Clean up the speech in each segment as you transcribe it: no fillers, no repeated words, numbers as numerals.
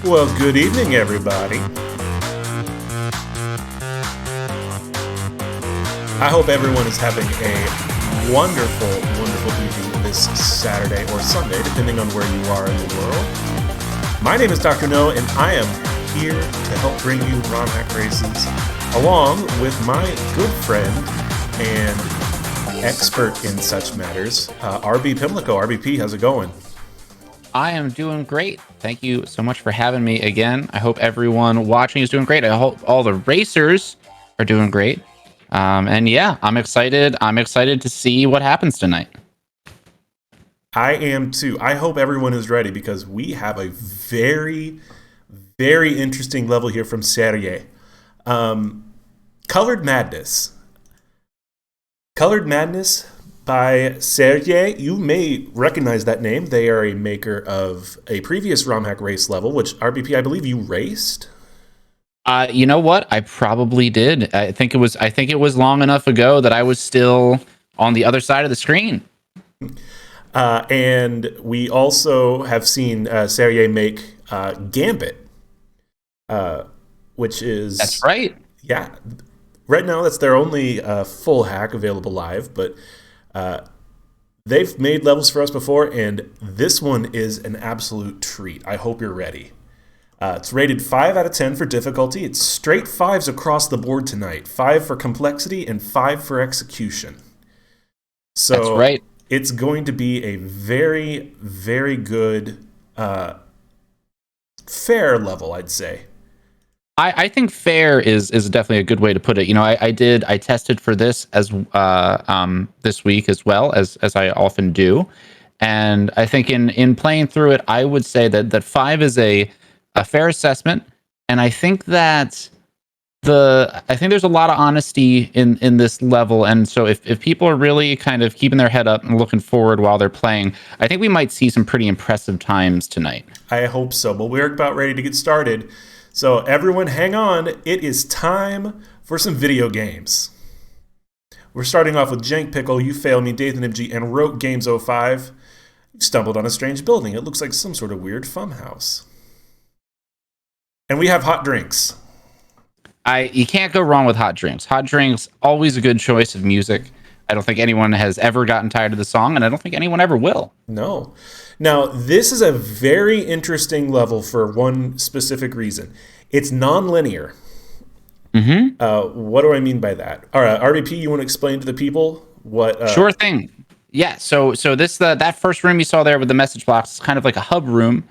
Well, good evening, everybody. I hope everyone is having a wonderful, wonderful evening this Saturday or Sunday, depending on where you are in the world. My name is Dr. No, and I am here to help bring you ROM hack races, along with my good friend and expert in such matters, RB Pimlico. RBP, how's it going? I am doing great. Thank you so much for having me again. I hope everyone watching is doing great. I hope all the racers are doing great. And yeah, I'm excited. I'm excited to see what happens tonight. I am too. I hope everyone is ready because we have a very, very interesting level here from Serge. Colored Madness. Colored Madness by Serge. You may recognize that name. They are a maker of a previous ROM hack race level, which RBP, I believe you raced. You know what? I probably did. I think it was long enough ago that I was still on the other side of the screen. And we also have seen Serge make Gambit, which is... That's right. Yeah. Right now, that's their only full hack available live, but they've made levels for us before, and this one is an absolute treat. I hope you're ready. It's rated 5 out of 10 for difficulty. It's straight 5s across the board tonight. 5 for complexity and 5 for execution. So that's right. It's going to be a very, very good, fair level, I'd say. I think fair is definitely a good way to put it. You know, I tested for this as this week as well as I often do, and I think in playing through it, I would say that 5 is a fair assessment, and I think that there's a lot of honesty in this level, and so if people are really kind of keeping their head up and looking forward while they're playing, I think we might see some pretty impressive times tonight. I hope so. But we're about ready to get started. So everyone hang on, it is time for some video games. We're starting off with Jank Pickle, You Fail Me, Dathan MG, and Rote Games 05. You stumbled on a strange building. It looks like some sort of weird fun house. And we have hot drinks. You can't go wrong with hot drinks. Hot drinks, always a good choice of music. I don't think anyone has ever gotten tired of the song, and I don't think anyone ever will. No. Now, this is a very interesting level for one specific reason. It's non-linear. Mm-hmm. What do I mean by that? All right, RBP, you want to explain to the people what... Sure thing. Yeah, so this that first room you saw there with the message box is kind of like a hub room.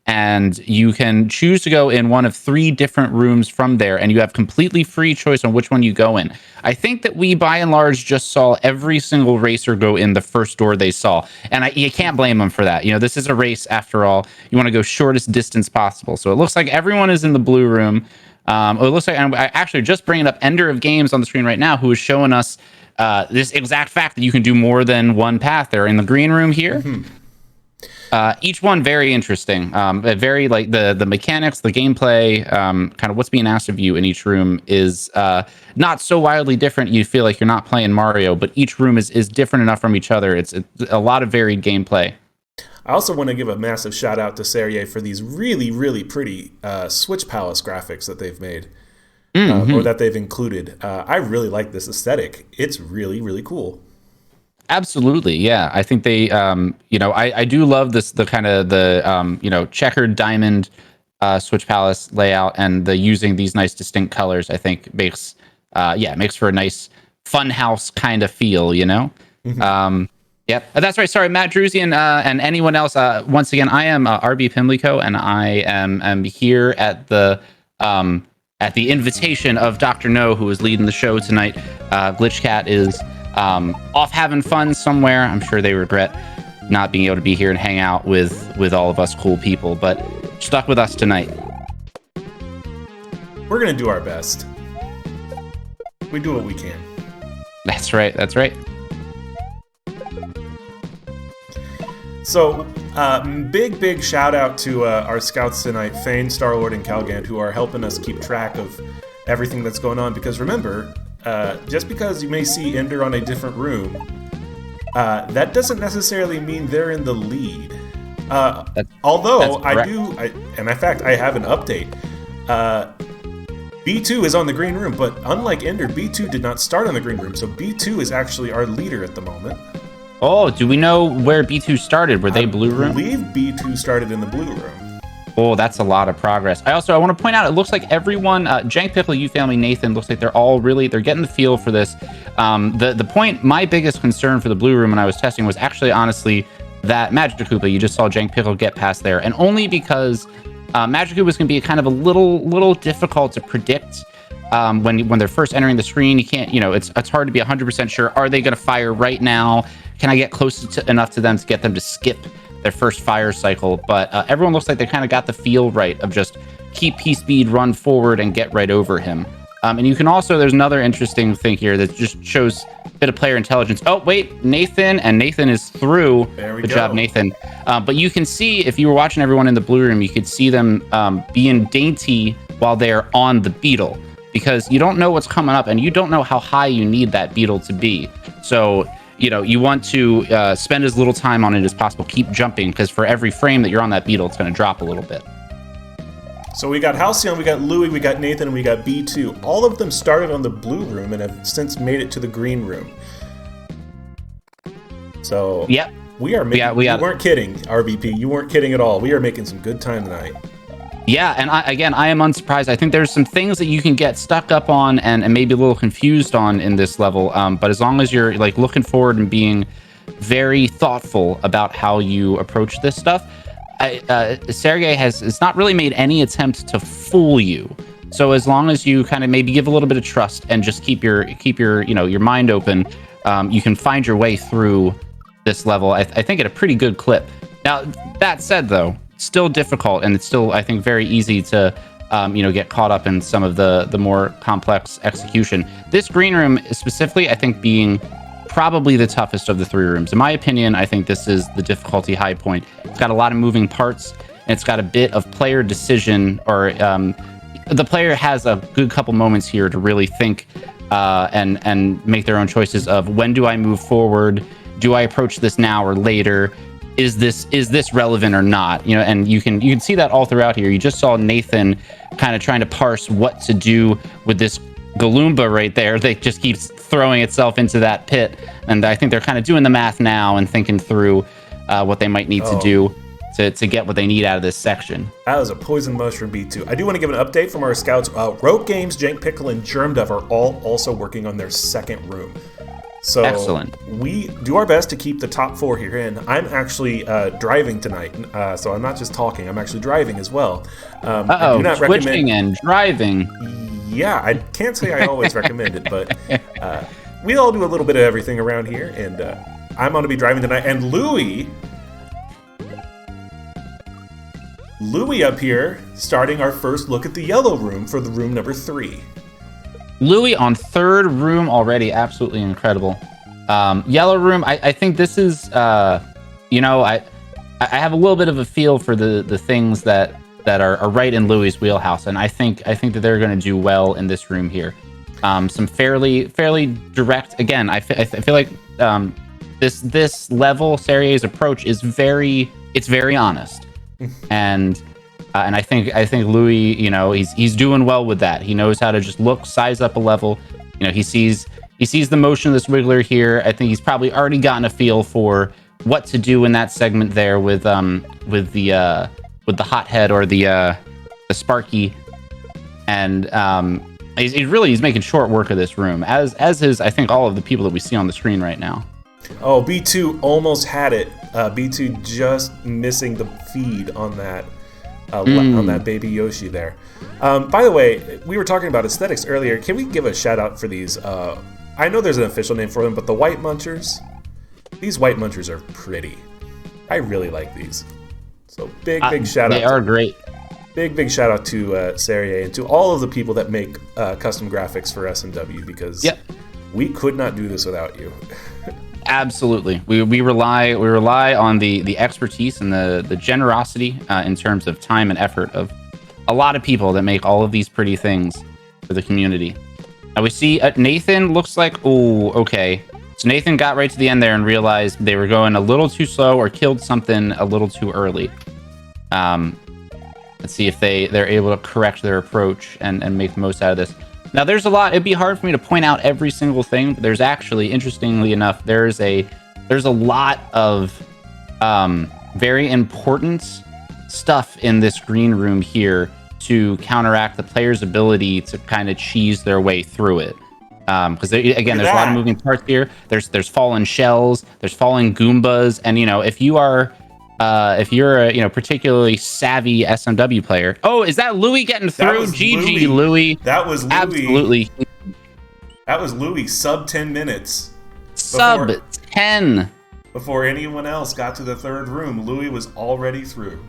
And you can choose to go in one of 3 different rooms from there, and you have completely free choice on which one you go in. I think that we, by and large, just saw every single racer go in the first door they saw, and you can't blame them for that. You know, this is a race after all. You want to go shortest distance possible. So it looks like everyone is in the blue room. It looks like I'm actually just bringing up Ender of Games on the screen right now, who is showing us this exact fact that you can do more than one path. They're in the green room here. Mm-hmm. Each one very interesting. Very like the mechanics, the gameplay, kind of what's being asked of you in each room is not so wildly different. You feel like you're not playing Mario, but each room is different enough from each other. It's a lot of varied gameplay. I also want to give a massive shout out to Serge for these really, really pretty Switch Palace graphics that they've made, or that they've included. I really like this aesthetic. It's really, really cool. Absolutely, yeah. I think they, I do love the kind of the checkered diamond Switch Palace layout, and the using these nice distinct colors. I think makes for a nice fun house kind of feel, you know. Mm-hmm. Yep, that's right. Sorry, Matt Druzian and anyone else. Once again, I am RB Pimlico, and I am here at the invitation of Dr. No, who is leading the show tonight. Glitch Cat is off having fun somewhere. I'm sure they regret not being able to be here and hang out with all of us cool people, but stuck with us tonight. We're gonna do our best. We do what we can. That's right. So, big shout out to our scouts tonight, Fane, Starlord, and Calgant, who are helping us keep track of everything that's going on. Because remember, just because you may see Ender on a different room, that doesn't necessarily mean they're in the lead. Although and in fact, I have an update. B2 is on the green room, but unlike Ender, B2 did not start on the green room, so B2 is actually our leader at the moment. Oh, do we know where B2 started? Were they blue room? I believe B2 started in the blue room. Oh, that's a lot of progress. I want to point out, it looks like everyone, Jank Pickle, You Family, Nathan, looks like they're all they're getting the feel for this. The point, my biggest concern for the blue room when I was testing was actually, honestly, that Magic Koopa. You just saw Jank Pickle get past there, and only because Magic Koopa is going to be kind of a little difficult to predict when they're first entering the screen. You can't, it's hard to be 100% sure. Are they going to fire right now? Can I get close enough to them to get them to skip their first fire cycle? But everyone looks like they kind of got the feel right of just keep P-Speed, run forward, and get right over him. And you can also, there's another interesting thing here that just shows a bit of player intelligence. Oh, wait, Nathan is through. There we go. Good job, Nathan. But you can see, if you were watching everyone in the blue room, you could see them being dainty while they're on the beetle, because you don't know what's coming up and you don't know how high you need that beetle to be. So, you want to spend as little time on it as possible. Keep jumping, because for every frame that you're on that beetle, it's going to drop a little bit. So we got Halcyon, we got Louie, we got Nathan, and we got B2. All of them started on the blue room and have since made it to the green room. So yep. We are making, you weren't kidding, RBP. You weren't kidding at all. We are making some good time tonight. Yeah, and I am unsurprised. I think there's some things that you can get stuck up on and maybe a little confused on in this level. But as long as you're looking forward and being very thoughtful about how you approach this stuff, Serge has not really made any attempt to fool you. So as long as you kind of maybe give a little bit of trust and just keep your your mind open, you can find your way through this level, I think, at a pretty good clip. Now, that said, though, still difficult, and it's still, I think, very easy to get caught up in some of the more complex execution. This green room specifically, I think, being probably the toughest of the three rooms. In my opinion, I think this is the difficulty high point. It's got a lot of moving parts, and it's got a bit of player decision, or the player has a good couple moments here to really think and make their own choices of, when do I move forward? Do I approach this now or later? Is this relevant or not? And you can see that all throughout here. You just saw Nathan kind of trying to parse what to do with this Galumba right there. They just keeps throwing itself into that pit, and I think they're kind of doing the math now and thinking through what they might need to do to get what they need out of this section. That was a poison mushroom B2. I do want to give an update from our scouts. Rogue Games, Jank Pickle, and Germdove are all also working on their second room. So excellent. We do our best to keep the top four here in. I'm actually driving tonight, so I'm not just talking. I'm actually driving as well. Switching and driving. Yeah, I can't say I always recommend it, but we all do a little bit of everything around here, and I'm going to be driving tonight. And Louie up here, starting our first look at the yellow room for the room number 3. Louie on third room already, absolutely incredible. Yellow room, I think this is, I have a little bit of a feel for the things that are right in Louie's wheelhouse, and I think that they're going to do well in this room here. Some fairly direct. Again, I feel like this level, Serge's approach is very honest, and I think Louie, he's doing well with that. He knows how to just size up a level. He sees the motion of this Wiggler here. I think he's probably already gotten a feel for what to do in that segment there with the hothead or the Sparky, and he's making short work of this room, as is, I think, all of the people that we see on the screen right now. Oh, B2 almost had it. B2 just missing the feed on that. On that baby Yoshi there. By the way, we were talking about aesthetics earlier. Can we give a shout out for these? I know there's an official name for them, but the white munchers. These white munchers are pretty. I really like these. So big shout out. They are great. Big shout out to Serge and to all of the people that make custom graphics for S&W, because we could not do this without you. Absolutely. We rely on the expertise and the generosity in terms of time and effort of a lot of people that make all of these pretty things for the community. Now we see Nathan looks like, oh, okay. So Nathan got right to the end there and realized they were going a little too slow or killed something a little too early. Let's see if they're able to correct their approach and make the most out of this. Now there's a lot. It'd be hard for me to point out every single thing. But there's actually, interestingly enough, there's a lot of very important stuff in this green room here to counteract the player's ability to kind of cheese their way through it. Because again, there's a lot of moving parts here. There's fallen shells, there's fallen Goombas, and if you're a particularly savvy SMW player. Oh, is that Louis getting through? GG, Louis. That was Louis. Absolutely. That was Louis. Sub 10 minutes. Sub 10. Before anyone else got to the third room, Louis was already through.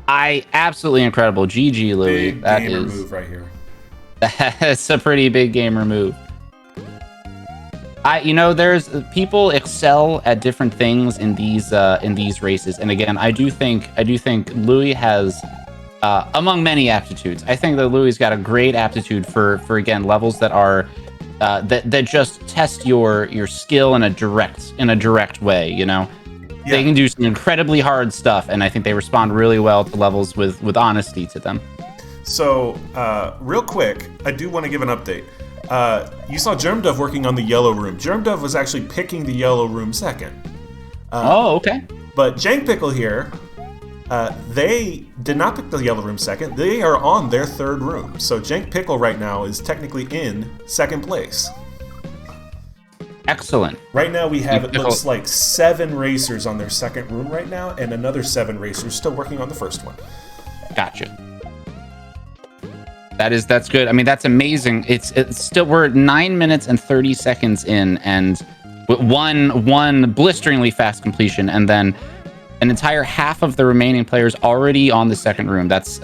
Absolutely incredible. GG, Louis. Big gamer move right here. That's a pretty big gamer move. There's people excel at different things in these races, and again, I do think Louis has, among many aptitudes, I think that Louis got a great aptitude for again levels that are that just test your skill in a direct way. Yeah. They can do some incredibly hard stuff, and I think they respond really well to levels with honesty to them. So, real quick, I do want to give an update. You saw Germdove working on the yellow room. Germdove was actually picking the yellow room second. Okay. But Jank Pickle here, they did not pick the yellow room second. They are on their third room. So Jank Pickle right now is technically in second place. Excellent. Right now we have, it looks like 7 racers on their second room right now, and another 7 racers still working on the first one. Gotcha. That's good. I mean, that's amazing. It's still, we're 9 minutes and 30 seconds in, and one blisteringly fast completion, and then an entire half of the remaining players already on the second room. That's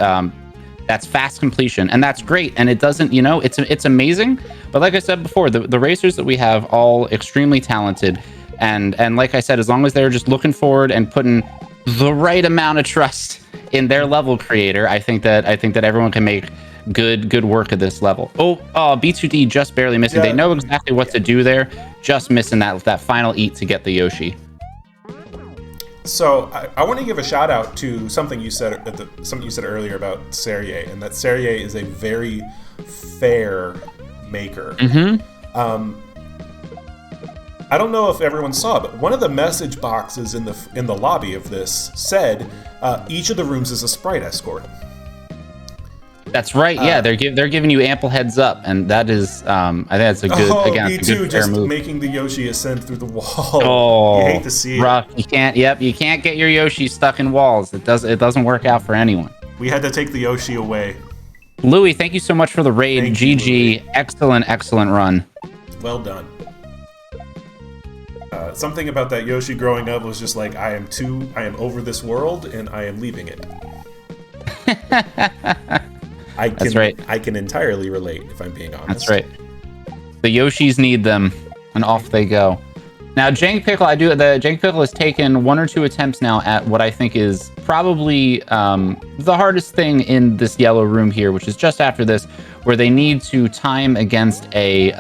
fast completion, and that's great. And it doesn't, it's amazing. But like I said before, the racers that we have all extremely talented, and like I said, as long as they're just looking forward and putting the right amount of trust in their level creator, I think that everyone can make good work at this level. Oh, B2D just barely missing. Yeah. They know exactly what to do there, just missing that final eat to get the Yoshi. So I want to give a shout out to something you said earlier about Serge, and that Serge is a very fair maker. Mm-hmm. I don't know if everyone saw, but one of the message boxes in the lobby of this said each of the rooms is a sprite escort. That's right. Yeah, they're giving you ample heads up, and that is, I think that's a good. Me too. Just move. Making the Yoshi ascend through the wall. Oh, you hate to see rough. It. You can't. Yep, you can't get your Yoshi stuck in walls. It doesn't work out for anyone. We had to take the Yoshi away. Louis, thank you so much for the raid. Thank GG, you, excellent run. Well done. Something about that Yoshi growing up was just like, I am over this world and I am leaving it. That's right. I can entirely relate, if I'm being honest. That's right. The Yoshis need them, and off they go. Now, Jank Pickle, Jank Pickle has taken 1 or 2 attempts now at what I think is probably the hardest thing in this yellow room here, which is just after this, where they need to time against a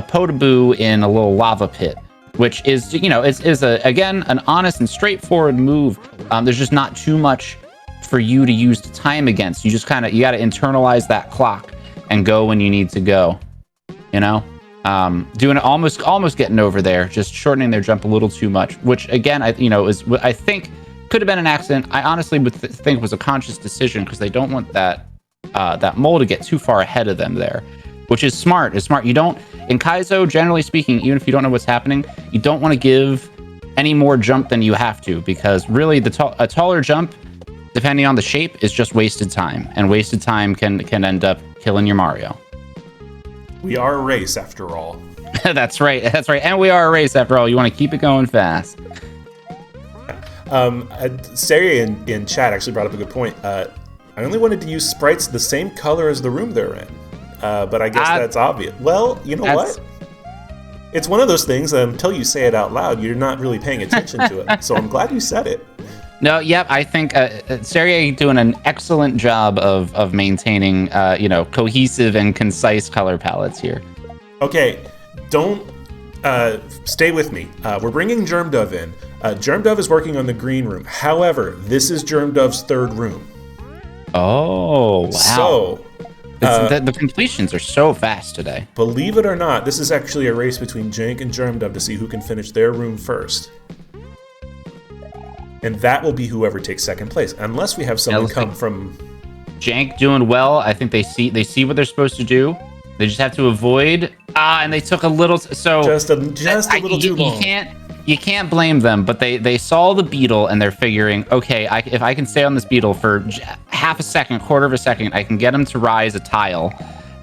Potaboo in a little lava pit, which is, is again an honest and straightforward move. There's just not too much for you to use to time against. You just you got to internalize that clock and go when you need to go. Doing it almost getting over there, just shortening their jump a little too much, which again, I think could have been an accident. I honestly would think was a conscious decision, because they don't want that mole to get too far ahead of them there, which is smart. It's smart. You don't, in Kaizo, generally speaking, even if you don't know what's happening, you don't want to give any more jump than you have to, because really a taller jump, depending on the shape, is just wasted time, and wasted time can end up killing your Mario. We are a race after all. That's right, and we are a race after all. You want to keep it going fast. Sarah in chat actually brought up a good point. I only wanted to use sprites the same color as the room they're in, but I guess that's obvious. Well, you know what? It's one of those things that until you say it out loud, you're not really paying attention to it. So I'm glad you said it. No, yep. I think Serge doing an excellent job of maintaining, cohesive and concise color palettes here. Okay, don't stay with me. We're bringing Germ Dove in. Germ Dove is working on the green room. However, this is Germ Dove's third room. Oh, wow. So, the completions are so fast today. Believe it or not, this is actually a race between Jank and Germ Dove to see who can finish their room first. And that will be whoever takes second place, unless we have someone come from... Jank doing well. I think they see what they're supposed to do. They just have to avoid. And they took a little. So just a little too long. You can't blame them, but they saw the beetle and they're figuring, okay, if I can stay on this beetle for half a second, quarter of a second, I can get him to rise a tile,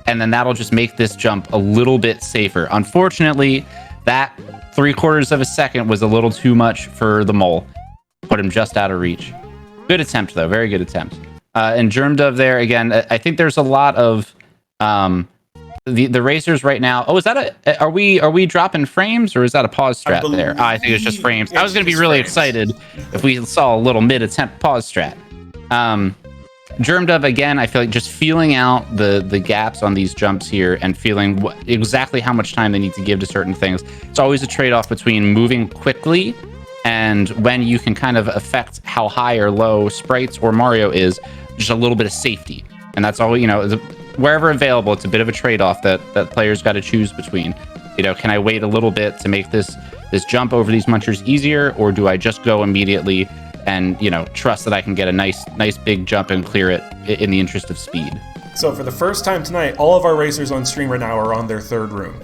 and then that'll just make this jump a little bit safer. Unfortunately, that 3/4 of a second was a little too much for the mole. Put him just out of reach. Good attempt, though. Very good attempt. And Germ Dove there, again, I think there's a lot of the racers right now. Oh, is that are we dropping frames, or is that a pause strat there? I think it's just frames. I was going to be really excited if we saw a little mid-attempt pause strat. Germ Dove, again, I feel like just feeling out the gaps on these jumps here and feeling exactly how much time they need to give to certain things. It's always a trade-off between moving quickly and when you can kind of affect how high or low Sprites or Mario is, just a little bit of safety. And that's all, wherever available, it's a bit of a trade-off that players got to choose between. Can I wait a little bit to make this jump over these munchers easier, or do I just go immediately and, trust that I can get a nice big jump and clear it in the interest of speed? So for the first time tonight, all of our racers on stream right now are on their third room.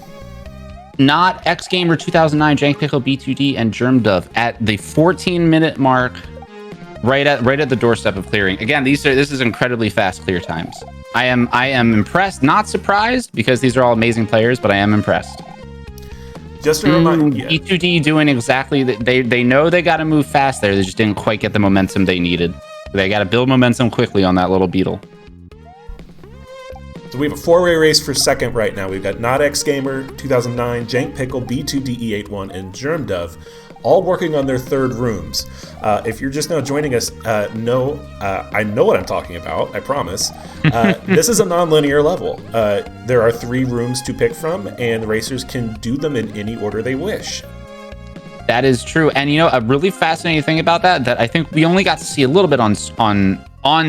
Not X Gamer 2009, Jank Pickle, B2D, and Germ Dove at the 14-minute mark, right at the doorstep of clearing. Again, this is incredibly fast clear times. I am impressed, not surprised, because these are all amazing players, but I am impressed. Just a reminder, B2D doing exactly that. They know they got to move fast there. They just didn't quite get the momentum they needed. They got to build momentum quickly on that little beetle. So we have a four-way race for second right now. We've got Not X Gamer 2009, Jank Pickle, B2DE81, and Germ Dove, all working on their third rooms. If you're just now joining us, I know what I'm talking about, I promise. This is a non-linear level. There are 3 rooms to pick from, and the racers can do them in any order they wish. That is true. And a really fascinating thing about that I think we only got to see a little bit on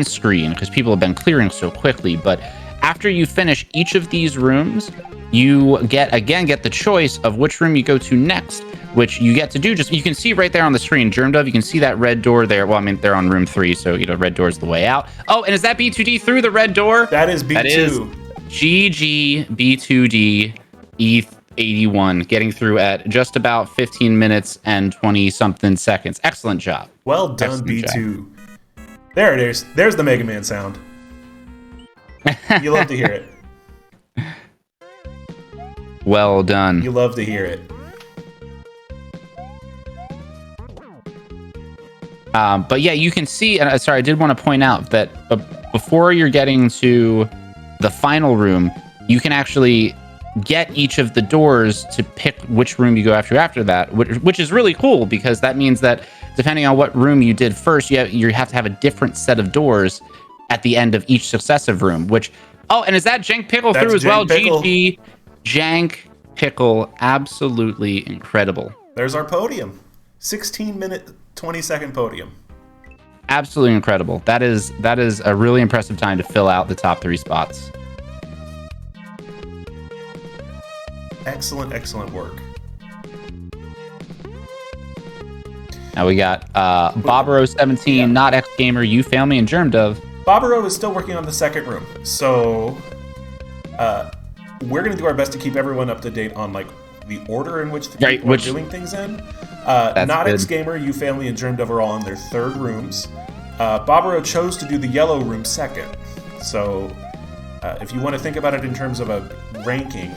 screen because people have been clearing so quickly, but after you finish each of these rooms, you get the choice of which room you go to next, which you get to do you can see right there on the screen, Germ Dove, you can see that red door there. Well, I mean, they're on room 3, so, red door's the way out. Oh, and is that B2D through the red door? That is B2. That is GG B2D E81, getting through at just about 15 minutes and 20-something seconds. Excellent job. Well done, Excellent B2. job. There it is. There's the Mega Man sound. You love to hear it. Well done. You love to hear it. But yeah, you can see, and sorry, I did want to point out that before you're getting to the final room, you can actually get each of the doors to pick which room you go after that, which is really cool, because that means that depending on what room you did first, you have to have a different set of doors at the end of each successive room, and is that Jank Pickle through as well? GG Jank Pickle, absolutely incredible. There's our podium. 16-minute, 20-second podium. Absolutely incredible. That is a really impressive time to fill out the top 3 spots. Excellent work. Now we got Bobro17, Not X Gamer, You Family, and Germ Dove. Bobro is still working on the second room, so we're going to do our best to keep everyone up to date on the order in which the people are doing things in. Not X Gamer, You Family, and Germ Dove are all in their third rooms. Bobro chose to do the yellow room second, so if you want to think about it in terms of a ranking,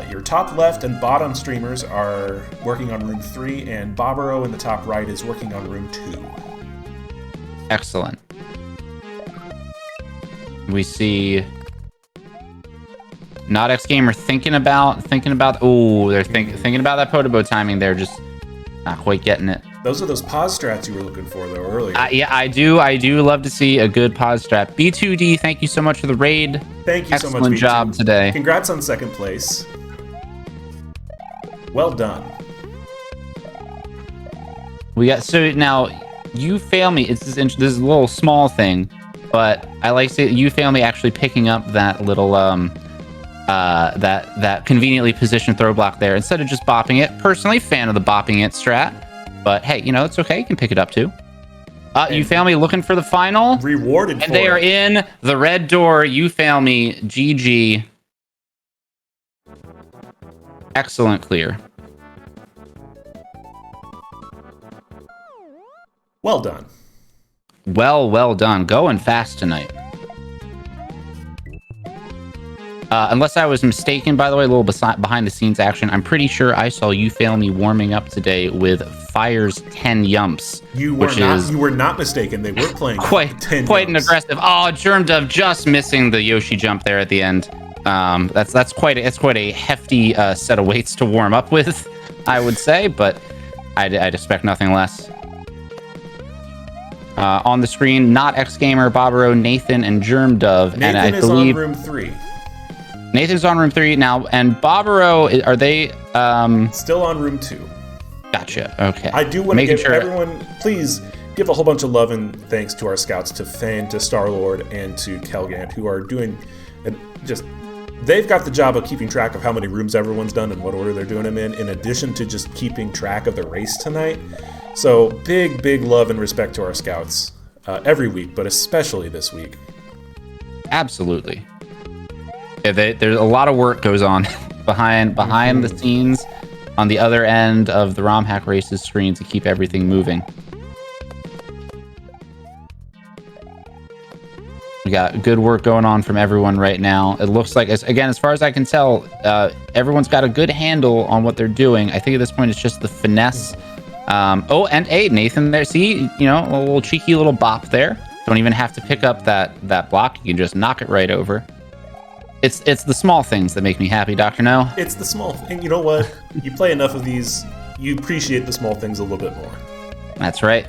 your top left and bottom streamers are working on room 3, and Bobro in the top right is working on room 2. Excellent. We see Not X Gamer thinking about. Oh, they're thinking about that Podobo timing. They're just not quite getting it. Those are those pause strats you were looking for, though, earlier. Yeah, I do. I do love to see a good pause strat. B2D, thank you so much for the raid. Thank you so much, B2. Excellent job today. Congrats on second place. Well done. We got so now you fail me. This is a little small thing, but I like to say you fail me actually picking up that little that conveniently positioned throw block there instead of just bopping it. Personally, fan of the bopping it strat, but hey, you know it's okay. You can pick it up too. You fail me looking for the final. Rewarded, and they are in the red door. You fail me. GG. Excellent clear. Well done. Well done. Going fast tonight. Unless I was mistaken, by the way, a little behind the scenes action. I'm pretty sure I saw you fail me warming up today with Fire's 10 yumps. You were not mistaken. They were playing quite an aggressive. Oh, Germ Dove just missing the Yoshi jump there at the end. That's quite a hefty set of weights to warm up with, I would say, but I'd expect nothing less. On the screen, not X Gamer, Bobero, Nathan, and Germ Dove. Nathan and I is believe on room 3. Nathan's on room 3 now, and Bobero, are they still on room 2? Gotcha. Okay. I do want to give everyone, please give a whole bunch of love and thanks to our scouts, to Fane, to Star-Lord, and to Kelgant, who are doing they've got the job of keeping track of how many rooms everyone's done and what order they're doing them in addition to just keeping track of the race tonight. So big love and respect to our scouts every week, but especially this week. Absolutely. Yeah, there's a lot of work goes on behind the scenes on the other end of the ROM Hack Races screen to keep everything moving. We got good work going on from everyone right now. It looks like, as far as I can tell, everyone's got a good handle on what they're doing. I think at this point it's just the finesse. Oh, and hey, Nathan there. See, you know, a little cheeky little bop there. Don't even have to pick up that block. You can just knock it right over. It's the small things that make me happy, Dr. No. It's the small thing. You know what? You play enough of these, you appreciate the small things a little bit more. That's right.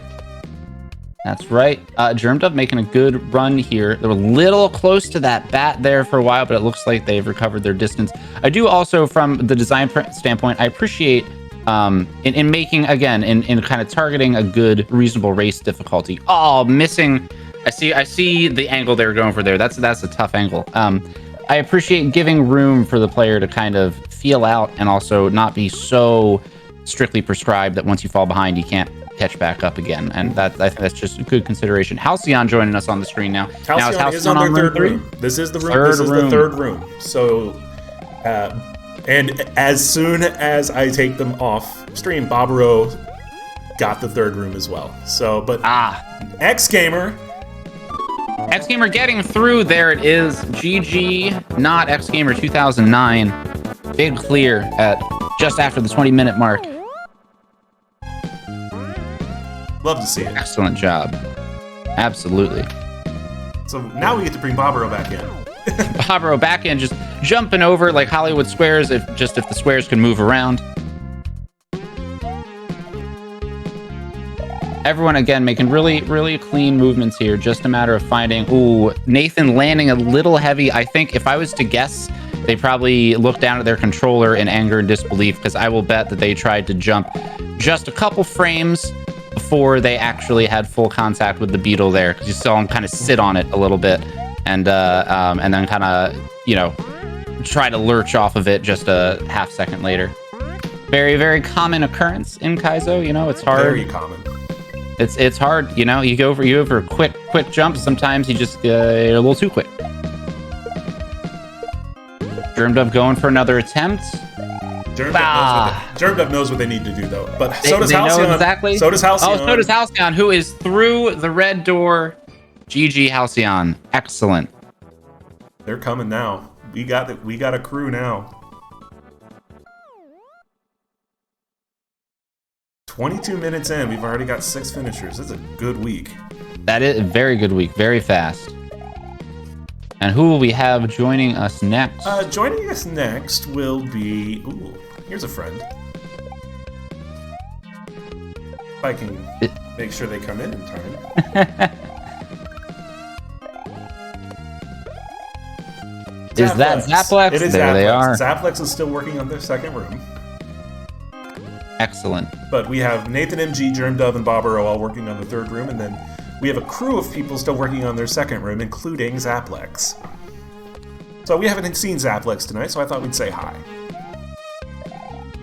That's right. Germ Dove making a good run here. They were a little close to that bat there for a while, but it looks like they've recovered their distance. I do also, from the design standpoint, I appreciate in making, again, in kind of targeting a good, reasonable race difficulty. Oh, missing. I see the angle they were going for there. That's a tough angle. I appreciate giving room for the player to kind of feel out and also not be so strictly prescribed that once you fall behind, you can't catch back up again. And I think that's just a good consideration. Halcyon joining us on the screen now. Halcyon is on their third room. This is the room. The third room. So, and as soon as I take them off stream, Bobero got the third room as well. So, but X Gamer getting through. There it is. GG, not X Gamer 2009. Big clear at just after the 20-minute mark. Love to see it. Excellent job. Absolutely. So now we get to bring Bobero back in. Bobero back in, just jumping over like Hollywood squares, if the squares can move around. Everyone, again, making really clean movements here. Just a matter of finding... Ooh, Nathan landing a little heavy. I think if I was to guess, they probably looked down at their controller in anger and disbelief, because I will bet that they tried to jump just a couple frames before they actually had full contact with the beetle there, because you saw him kind of sit on it a little bit and then kind of, you know, try to lurch off of it just a half second later. Very common occurrence in Kaizo. You know, it's hard. Very common. It's hard, you know. You go for quick jumps. Sometimes you just you're a little too quick. Germ Dove going for another attempt. Germ Dove knows what they need to do, though. But so does Halcyon. Exactly. So does Halcyon. Oh, so does Halcyon, who is through the red door. GG, Halcyon. Excellent. They're coming now. We got a crew now. 22 minutes in, we've already got 6 finishers. That's a good week. That is a very good week. Very fast. And who will we have joining us next? Joining us next will be... Ooh, here's a friend. If I can make sure they come in time. Is that Zaplex? It is there Zaplex. They are. Zaplex is still working on their second room. Excellent. But we have Nathan MG, Germ Dove, and Bobber all working on the third room, and then we have a crew of people still working on their second room, including Zaplex. So we haven't seen Zaplex tonight, so I thought we'd say hi.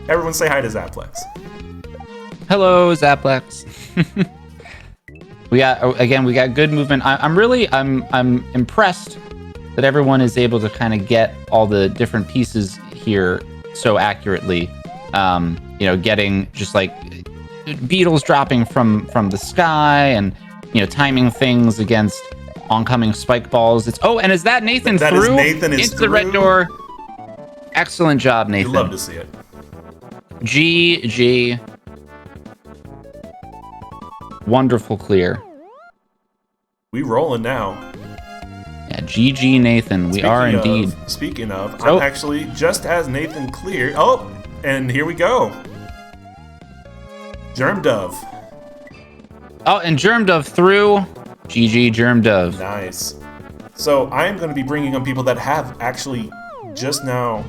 Everyone say hi to Zaplex. Hello, Zaplex. we got good movement. I'm impressed that everyone is able to kind of get all the different pieces here so accurately. Getting just like beetles dropping from the sky, and timing things against oncoming spike balls. And is that Nathan that through? Nathan is into the red door? Excellent job, Nathan. You love to see it. GG. Wonderful clear. We rolling now. Yeah, GG, Nathan. We are indeed. Speaking of, I'm actually just as Nathan cleared. Oh, and here we go. Germ Dove. Oh, and Germ Dove through. GG, Germ Dove. Nice. So I am going to be bringing on people that have actually just now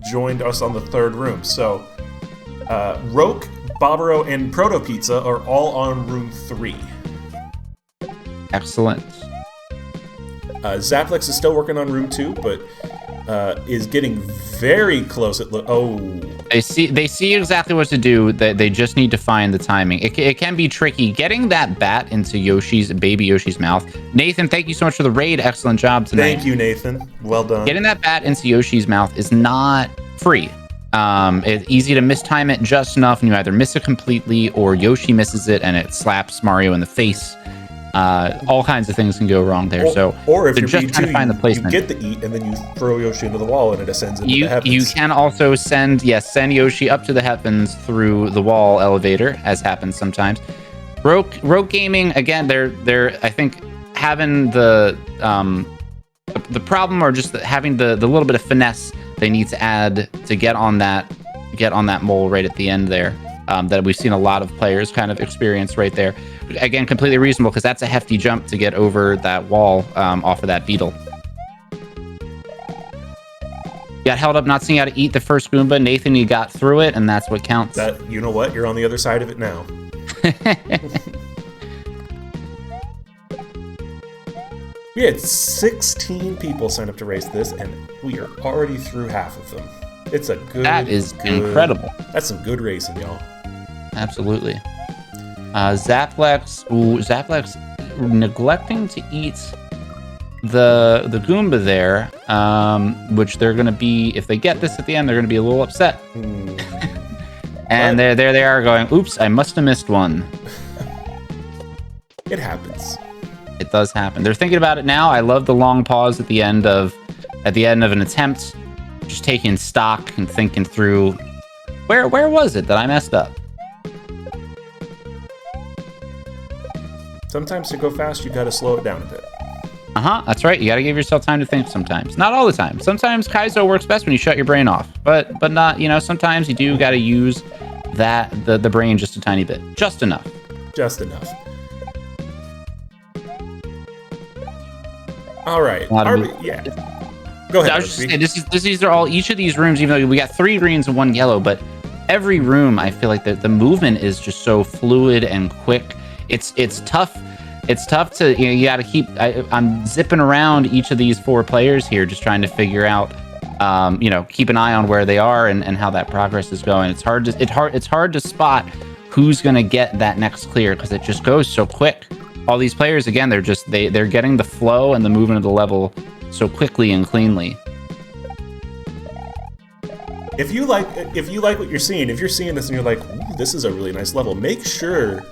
joined us on the third room. So Roke, Bobero, and Proto Pizza are all on room 3. Excellent. Zaplex is still working on room 2, but is getting very close. They see exactly what to do. They just need to find the timing. It can be tricky getting that bat into baby Yoshi's mouth. Nathan, thank you so much for the raid. Excellent job tonight. Thank you, Nathan. Well done. Getting that bat into Yoshi's mouth is not free. It's easy to mistime it just enough, and you either miss it completely or Yoshi misses it and it slaps Mario in the face. All kinds of things can go wrong there. Or if you're just trying to find the placement. You get the eat and then you throw Yoshi into the wall and it ascends into the heavens. You can also send Yoshi up to the heavens through the wall elevator, as happens sometimes. Rogue Gaming, again, they're I think having the problem, or just having the little bit of finesse they need to add to get on that mole right at the end there. That we've seen a lot of players kind of experience right there. Again, completely reasonable, because that's a hefty jump to get over that wall off of that beetle. Got held up not seeing how to eat the first Goomba. Nathan, you got through it, and that's what counts. You know what? You're on the other side of it now. We had 16 people sign up to race this, and we are already through half of them. It's a good... That is incredible. That's some good racing, y'all. Absolutely. Zaplex neglecting to eat the Goomba there, which they're going to be, if they get this at the end, they're going to be a little upset. And there they are going, oops, I must have missed one. It happens. It does happen. They're thinking about it now. I love the long pause at the end of an attempt, just taking stock and thinking through, where was it that I messed up? Sometimes to go fast, you got to slow it down a bit. That's right. You got to give yourself time to think sometimes. Not all the time. Sometimes Kaizo works best when you shut your brain off. But not, sometimes you do got to use the brain just a tiny bit. Just enough. Just enough. All right. Yeah. Go ahead. I was just saying, these are all, each of these rooms, even though we got 3 greens and 1 yellow, but every room, I feel like the movement is just so fluid and quick. It's tough. It's tough to, you got to keep, I'm zipping around each of these 4 players here, just trying to figure out, keep an eye on where they are and how that progress is going. It's hard to spot who's going to get that next clear, because it just goes so quick. All these players, again, they're getting the flow and the movement of the level so quickly and cleanly. If you like what you're seeing, if you're seeing this and you're like, ooh, this is a really nice level, make sure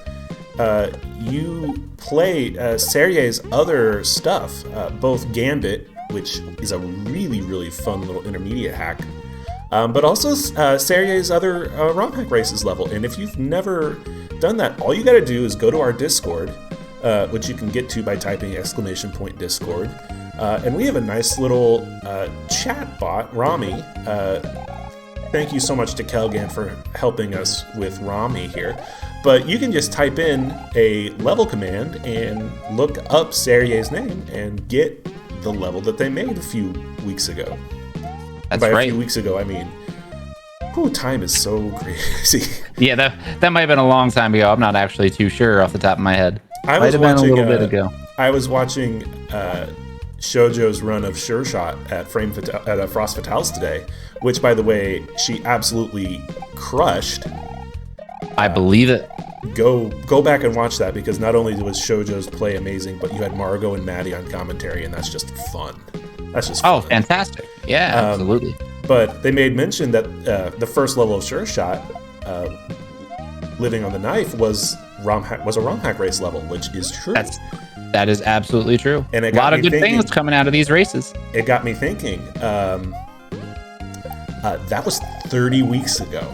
you play Serge's other stuff, both Gambit, which is a really, really fun little intermediate hack, but also Serge's other ROM hack races level. And if you've never done that, all you got to do is go to our Discord, which you can get to by typing !Discord. And we have a nice little chat bot, Rami, thank you so much to Kelgan for helping us with Rami here. But you can just type in a level command and look up Serge's name and get the level that they made a few weeks ago. That's By right. a few weeks ago, I mean, time is so crazy. Yeah, that might have been a long time ago. I'm not actually too sure off the top of my head. I Might was have been a watching little bit ago. I was watching Shoujo's run of Sure Shot at Frost Fatales today, which, by the way, she absolutely crushed. I believe it. Go back and watch that, because not only was Shoujo's play amazing, but you had Margot and Maddie on commentary, and that's just fun. That's just fun. Fantastic. Yeah, absolutely. But they made mention that the first level of Sure Shot, Living on the Knife, was a ROM hack race level, which is true. That is absolutely true. And a lot of good things coming out of these races. It got me thinking. That was 30 weeks ago.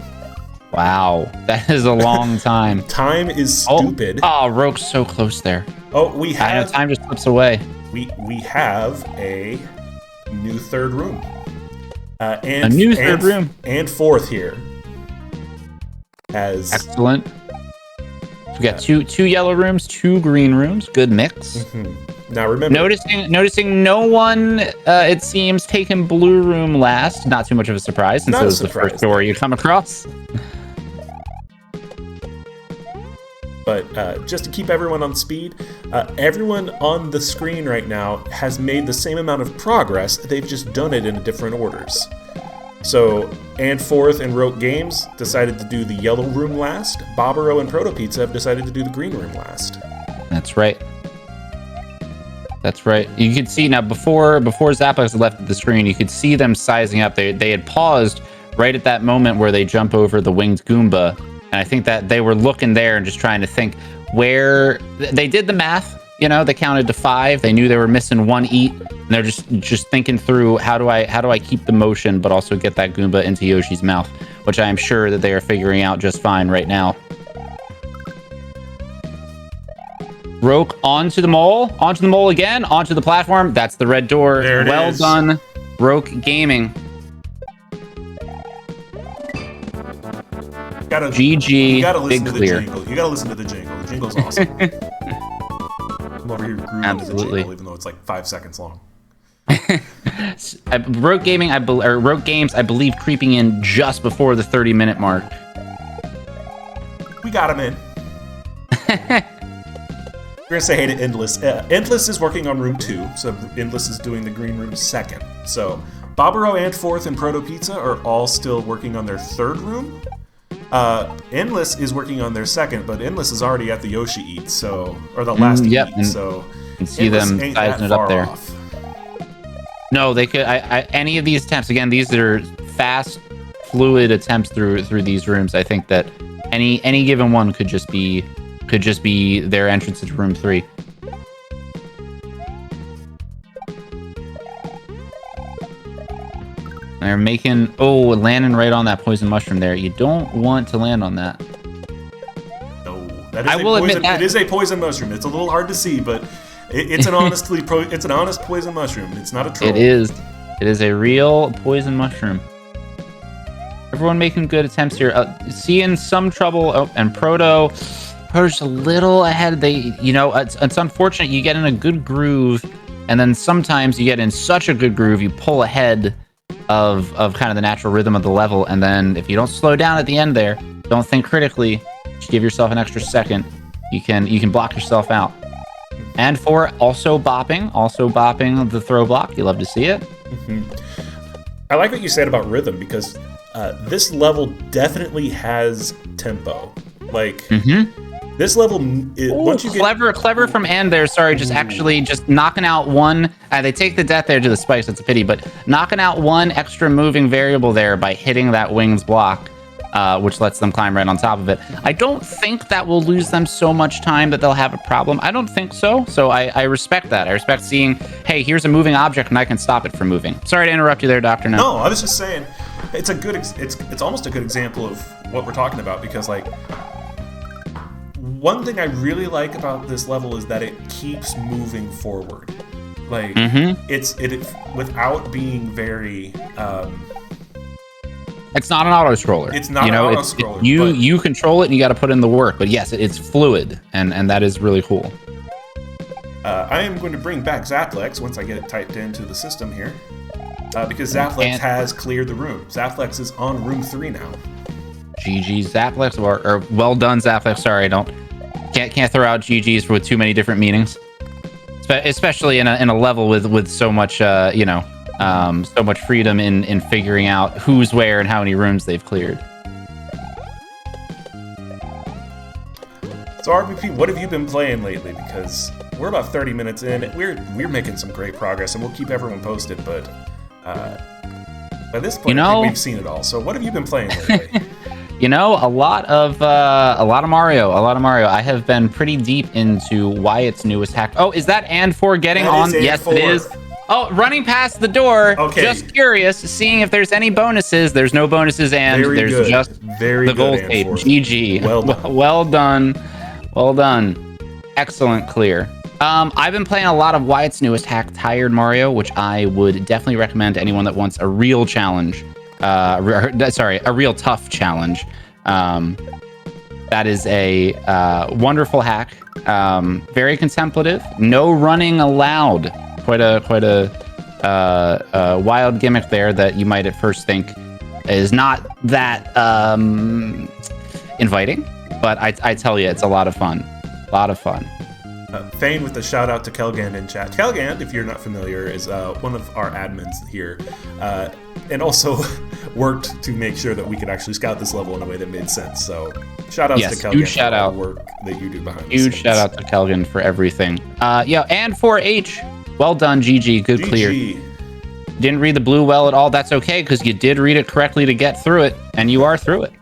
Wow, that is a long time. Time is stupid. Oh, Roke's so close there. Oh, we have. I know time just slips away. We have a new third room. A new third room and fourth here. Excellent. We got two yellow rooms, 2 green rooms. Good mix. Mm-hmm. Now remember, noticing no one, it seems, taking blue room last. Not too much of a surprise, since it was the first door you come across. But just to keep everyone on speed, everyone on the screen right now has made the same amount of progress. They've just done it in different orders. So, and Fourth and Roke Games decided to do the yellow room last. Bobero and Proto Pizza have decided to do the green room last. That's right. That's right. You could see now, before Zappos left the screen, you could see them sizing up. They had paused right at that moment where they jump over the winged Goomba. And I think that they were looking there and just trying to think where they did the math. You know, they counted to 5. They knew they were missing 1 eat, and they're just thinking through how do I keep the motion but also get that Goomba into Yoshi's mouth, which I am sure that they are figuring out just fine right now. Roke onto the mole again, onto the platform. That's the red door. There it well is. done, Roke Gaming. GG. You gotta listen big to clear. the jingle. You gotta listen to the jingle. The jingle's awesome. I'm over here grooving to the jingle, even though it's like 5 seconds long. Roke Gaming, Roke Games, I believe, creeping in just before the 30-minute mark. We got him in. We're gonna say hey to Endless. Endless is working on room 2, so Endless is doing the green room second. So Bobero and Fourth and Proto Pizza are all still working on their third room. Endless is working on their second, but Endless is already at the Yoshi Eat, so, or the last Eat, so you can see them sizing it up there. Off. No, they could. Any of these attempts, again, these are fast, fluid attempts through these rooms. I think that any given one could just be their entrance into room 3. They're landing right on that poison mushroom there. You don't want to land on that. No, it is a poison mushroom. It's a little hard to see, but it's an it's an honest poison mushroom. It's not a troll. It is a real poison mushroom. Everyone making good attempts here. Seeing some trouble. And Proto's a little ahead. It's unfortunate. You get in a good groove, and then sometimes you get in such a good groove, you pull ahead of kind of the natural rhythm of the level, and then if you don't slow down at the end there, don't think critically, just give yourself an extra second, you can block yourself out. And for also bopping the throw block, you love to see it. Mm-hmm. I like what you said about rhythm, because this level definitely has tempo. Like this level, once you clever from Ann there. Sorry, just knocking out one. They take the death there to the spikes. It's a pity, but knocking out one extra moving variable there by hitting that wings block, which lets them climb right on top of it. I don't think that will lose them so much time that they'll have a problem. I don't think so. So I respect that. I respect seeing, hey, here's a moving object and I can stop it from moving. Sorry to interrupt you there, Dr. No, I was just saying, it's almost a good example of what we're talking about, because like, one thing I really like about this level is that it keeps moving forward. Like it without being very It's not an auto scroller. It's not an auto scroller. You control it and you got to put in the work. But yes, it's fluid, and that is really cool. I am going to bring back Zaplex once I get it typed into the system here, because Zaplex has cleared the room. Zaplex is on room 3 now. GG Zaplex, or well done Zaplex. Sorry, can't throw out GGs with too many different meanings, especially in a level with so much so much freedom in figuring out who's where and how many rooms they've cleared. So RBP, what have you been playing lately? Because we're about 30 minutes in. We're making some great progress, and we'll keep everyone posted. But by this point, I think we've seen it all. So what have you been playing lately? A lot of Mario. I have been pretty deep into Wyatt's newest hack. Oh, is that and for getting on? Yes, it is. Oh, running past the door. Okay. Just curious, seeing if there's any bonuses. There's no bonuses, and there's just the gold tape. GG. Well done. Well done. Excellent clear. I've been playing a lot of Wyatt's newest hack, Tired Mario, which I would definitely recommend to anyone that wants a real challenge. A real tough challenge. That is a wonderful hack. Very contemplative. No running allowed. Quite a wild gimmick there that you might at first think is not that inviting, but I tell you, it's a lot of fun. Thane with the shout out to Kelgand in chat. Kelgand, if you're not familiar, is one of our admins here, and also worked to make sure that we could actually scout this level in a way that made sense. So shout out to Kelgand huge shout out. The work that you do behind the scenes. Huge shout out to Kelgand for everything. And 4H, well done, GG, good clear. Didn't read the blue well at all. That's okay, because you did read it correctly to get through it, and you are through it.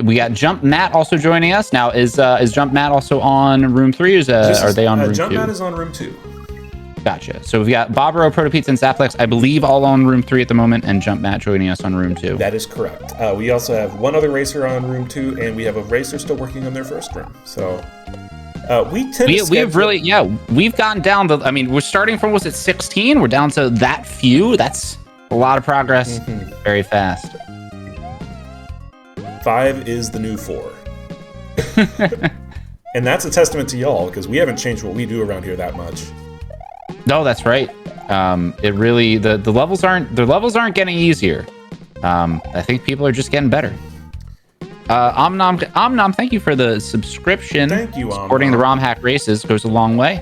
We got Jump Matt also joining us now. Is Jump Matt also on room 3? Are they on room 2? Jump Matt is on room 2. Gotcha. So we've got Bobro, Protopizza, and Zaplex, I believe, all on room 3 at the moment, and Jump Matt joining us on room 2. That is correct. We also have one other racer on room 2, and we have a racer still working on their first room. So we've gotten down we're starting from, was it 16? We're down to that few. That's a lot of progress. Very fast. 5 is the new 4. And that's a testament to y'all, because we haven't changed what we do around here that much. No, that's right. It really, the levels aren't getting easier. I think people are just getting better. Omnom, thank you for the subscription. Thank you, Omnom. Supporting the ROM hack races goes a long way.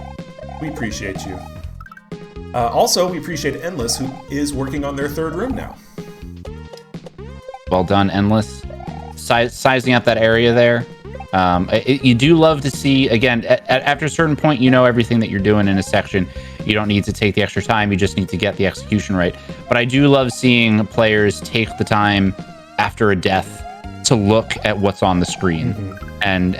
We appreciate you. Also, we appreciate Endless, who is working on their 3rd room now. Well done, Endless. Sizing up that area there. You do love to see, again, after a certain point, you know everything that you're doing in a section. You don't need to take the extra time. You just need to get the execution right. But I do love seeing players take the time after a death to look at what's on the screen. And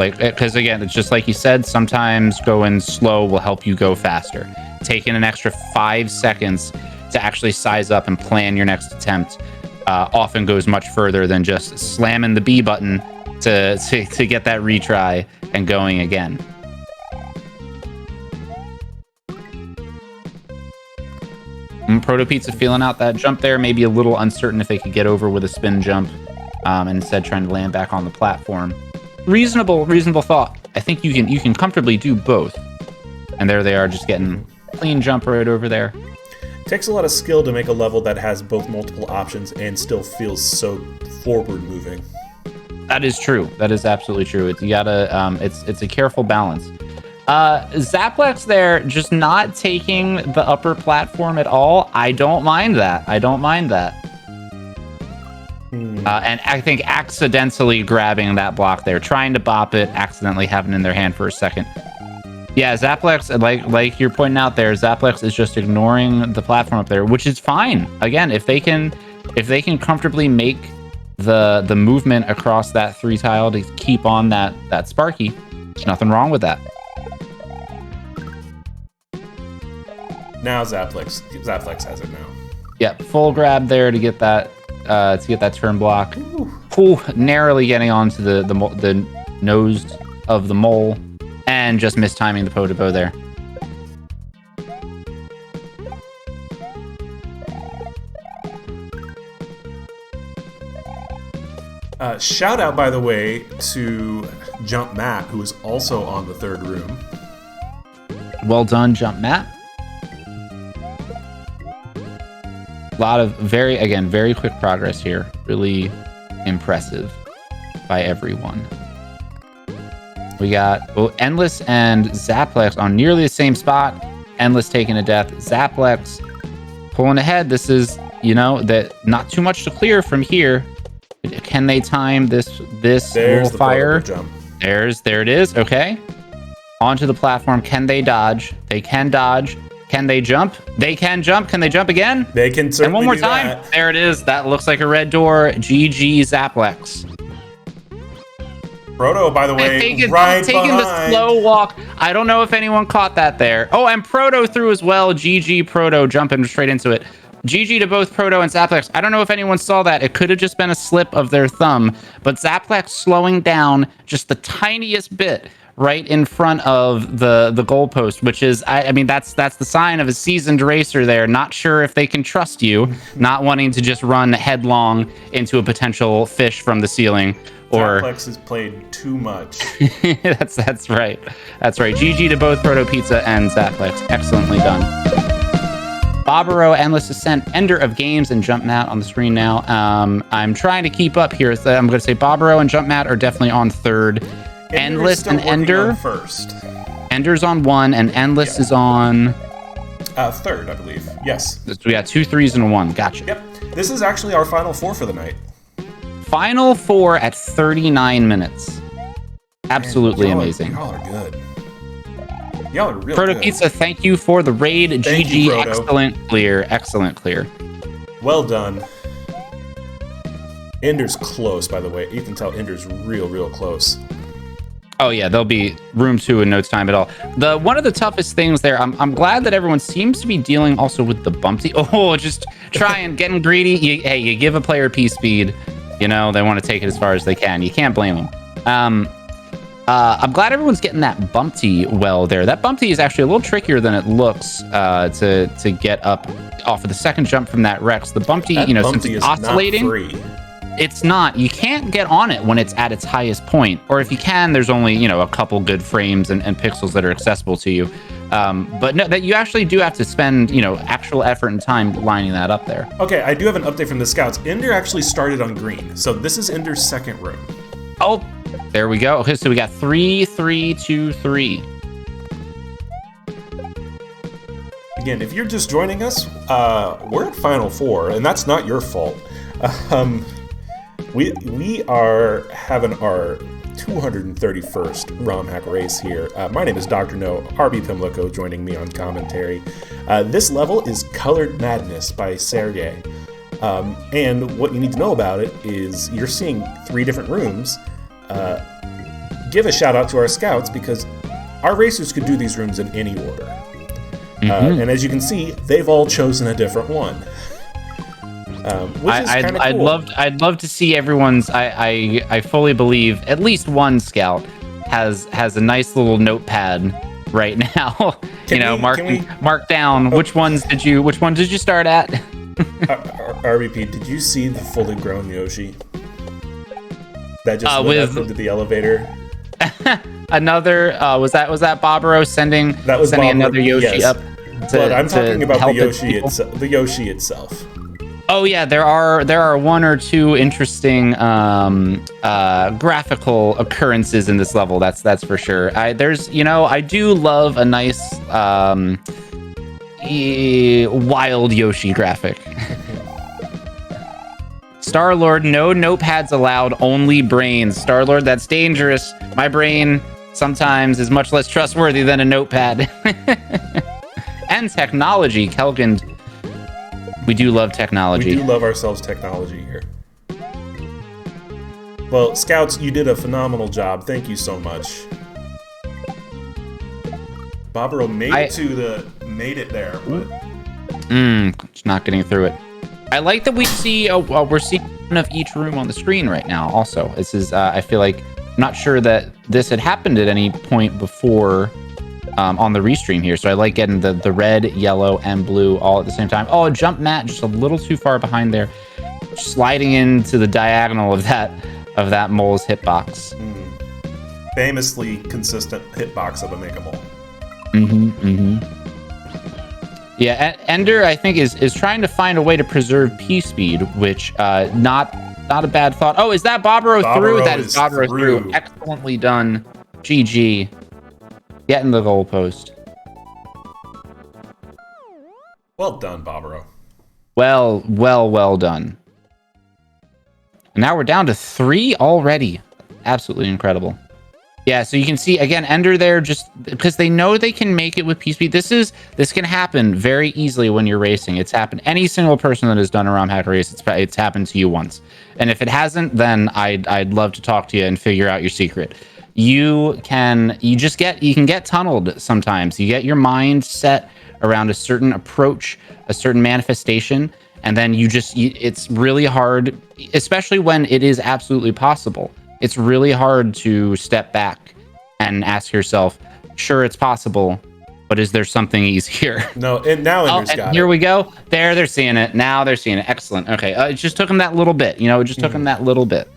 because again, it's just like you said, sometimes going slow will help you go faster. Taking an extra 5 seconds to actually size up and plan your next attempt often goes much further than just slamming the B button to get that retry and going again. Protopizza feeling out that jump there, maybe a little uncertain if they could get over with a spin jump, and instead trying to land back on the platform. Reasonable thought. I think you can comfortably do both. And there they are, just getting clean jump right over there. Takes a lot of skill to make a level that has both multiple options and still feels so forward moving. That is true. That is absolutely true. It's a careful balance. Zaplex there, just not taking the upper platform at all. I don't mind that. And I think accidentally grabbing that block there, trying to bop it, accidentally having it in their hand for a second. Yeah, Zaplex, like you're pointing out there, Zaplex is just ignoring the platform up there, which is fine. Again, if they can comfortably make the movement across that 3 tile to keep on that Sparky, there's nothing wrong with that. Now Zaplex has it now. Yeah, full grab there to get that turn block. Ooh, narrowly getting onto the nose of the mole. And just mistiming the Potobo there. Shout out, by the way, to Jump Matt, who is also on the third room. Well done, Jump Matt. A lot of very quick progress here. Really impressive by everyone. We got Endless and Zaplex on nearly the same spot. Endless taking a death. Zaplex pulling ahead. This is, that not too much to clear from here. Can they time this little fire? There it is. Okay. Onto the platform. Can they dodge? They can dodge. Can they jump? They can jump. Can they jump again? They can certainly. And one more time. That. There it is. That looks like a red door. GG Zaplex. Proto, by the way, taking the slow walk. I don't know if anyone caught that there. Oh, and Proto threw as well. GG Proto jumping straight into it. GG to both Proto and Zaplex. I don't know if anyone saw that. It could have just been a slip of their thumb, but Zaplex slowing down just the tiniest bit right in front of the goalpost, which is, I mean, that's the sign of a seasoned racer there. Not sure if they can trust you, not wanting to just run headlong into a potential fish from the ceiling. Or Zaplex has played too much. That's right. GG to both Proto Pizza and Zaplex. Excellently done. Bobero, Endless Ascent, Ender of Games, and Jump Matt on the screen now. I'm trying to keep up here. So I'm going to say Bobero and Jump Matt are definitely on third. Endless and Ender first. Ender's on 1, and Endless is on third, I believe. Yes. So we got 2 3s and a 1. Gotcha. Yep. This is actually our final 4 for the night. Final 4 at 39 minutes. Absolutely amazing. Y'all are good. Y'all are really Proto good. Pizza, thank you for the raid. Thank GG, you, Proto. Excellent clear. Well done. Ender's close, by the way. You can tell Ender's real close. Oh yeah, there'll be room 2 in no time at all. One of the toughest things there, I'm glad that everyone seems to be dealing also with the bumpy. Oh, just getting greedy. You give a player P speed, they want to take it as far as they can. You can't blame them. I'm glad everyone's getting that bumpy well there. That bumpy is actually a little trickier than it looks to get up off of the second jump from that Rex. The bumpy, since it's oscillating, not free. It's not. You can't get on it when it's at its highest point. Or if you can, there's only, a couple good frames and pixels that are accessible to you. But no, that you actually do have to spend, actual effort and time lining that up there. Okay, I do have an update from the scouts. Ender actually started on green. So this is Ender's second room. Oh, there we go. Okay, so we got 3 3 2 3. Again, if you're just joining us, we're at Final 4, and that's not your fault. We are having our 231st ROM hack race here. My name is Dr. No, RB Pimlico joining me on commentary. This level is Colored Madness by Serge. And what you need to know about it is you're seeing 3 different rooms. Give a shout out to our scouts because our racers could do these rooms in any order. And as you can see, they've all chosen a different one. Which is kind of cool. I'd love to see everyone's. I fully believe at least one scout has a nice little notepad right now. Mark down which one did you start at? RBP, did you see the fully grown Yoshi that just went up into the elevator? Another was that Bobero sending another Yoshi up? But I'm talking about the Yoshi itself. Oh yeah, there are 1 or 2 interesting graphical occurrences in this level. That's for sure. I do love a nice wild Yoshi graphic. Star-Lord, no notepads allowed, only brains. Star-Lord, that's dangerous. My brain sometimes is much less trustworthy than a notepad. And technology, Kelkind. We do love technology. We do love ourselves technology here. Well, Scouts, you did a phenomenal job. Thank you so much. Bobero made it there, but it's not getting through it. I like that we're seeing one of each room on the screen right now. Also, this is I feel like I'm not sure that this had happened at any point before on the restream here. So I like getting the red, yellow, and blue all at the same time. Oh, Jump Matt just a little too far behind there, sliding into the diagonal of that of that mole's hitbox. Famously consistent hitbox of a Mega Mole. Yeah, Ender, I think, is trying to find a way to preserve P-Speed, which not a bad thought. Oh, is that Bobro through? That is Bobro through. Excellently done. GG. Getting the goalpost. Well done, Bobro. Well done. And now we're down to 3 already. Absolutely incredible. Yeah, so you can see, again, Ender there, just because they know they can make it with P-Speed. This can happen very easily when you're racing. It's happened. Any single person that has done a ROM hack race, it's happened to you once. And if it hasn't, then I'd love to talk to you and figure out your secret. You can get tunneled sometimes. You get your mind set around a certain approach, a certain manifestation, and then it's really hard, especially when it is absolutely possible. It's really hard to step back and ask yourself, sure, it's possible, but is there something easier? No, and now Ender's got it. Here we go. They're seeing it. Now they're seeing it. Excellent. Okay, it just took him that little bit. It just took him that little bit.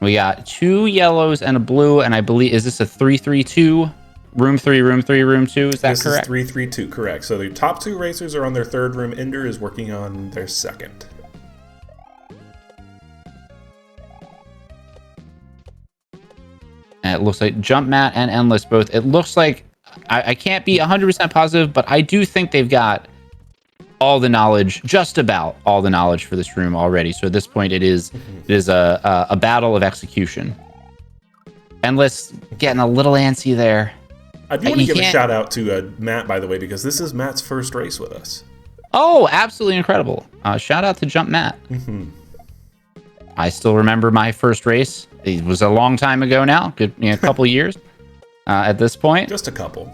We got 2 yellows and a blue, and I believe, is this a 3-3-2? Room 3, room 3, room 2, is that correct? This is 3-3-2, correct. So the top 2 racers are on their 3rd room. Ender is working on their 2nd. And it looks like Jump Mat and Endless both. It looks like, I can't be 100% positive, but I do think they've got all the knowledge, just about all the knowledge for this room already. So at this point, it is a battle of execution. Endless getting a little antsy there. I do want to give a shout out to Matt, by the way, because this is Matt's first race with us. Oh, absolutely incredible. Shout out to Jump Matt. I still remember my first race. It was a long time ago now, a couple years at this point. Just a couple.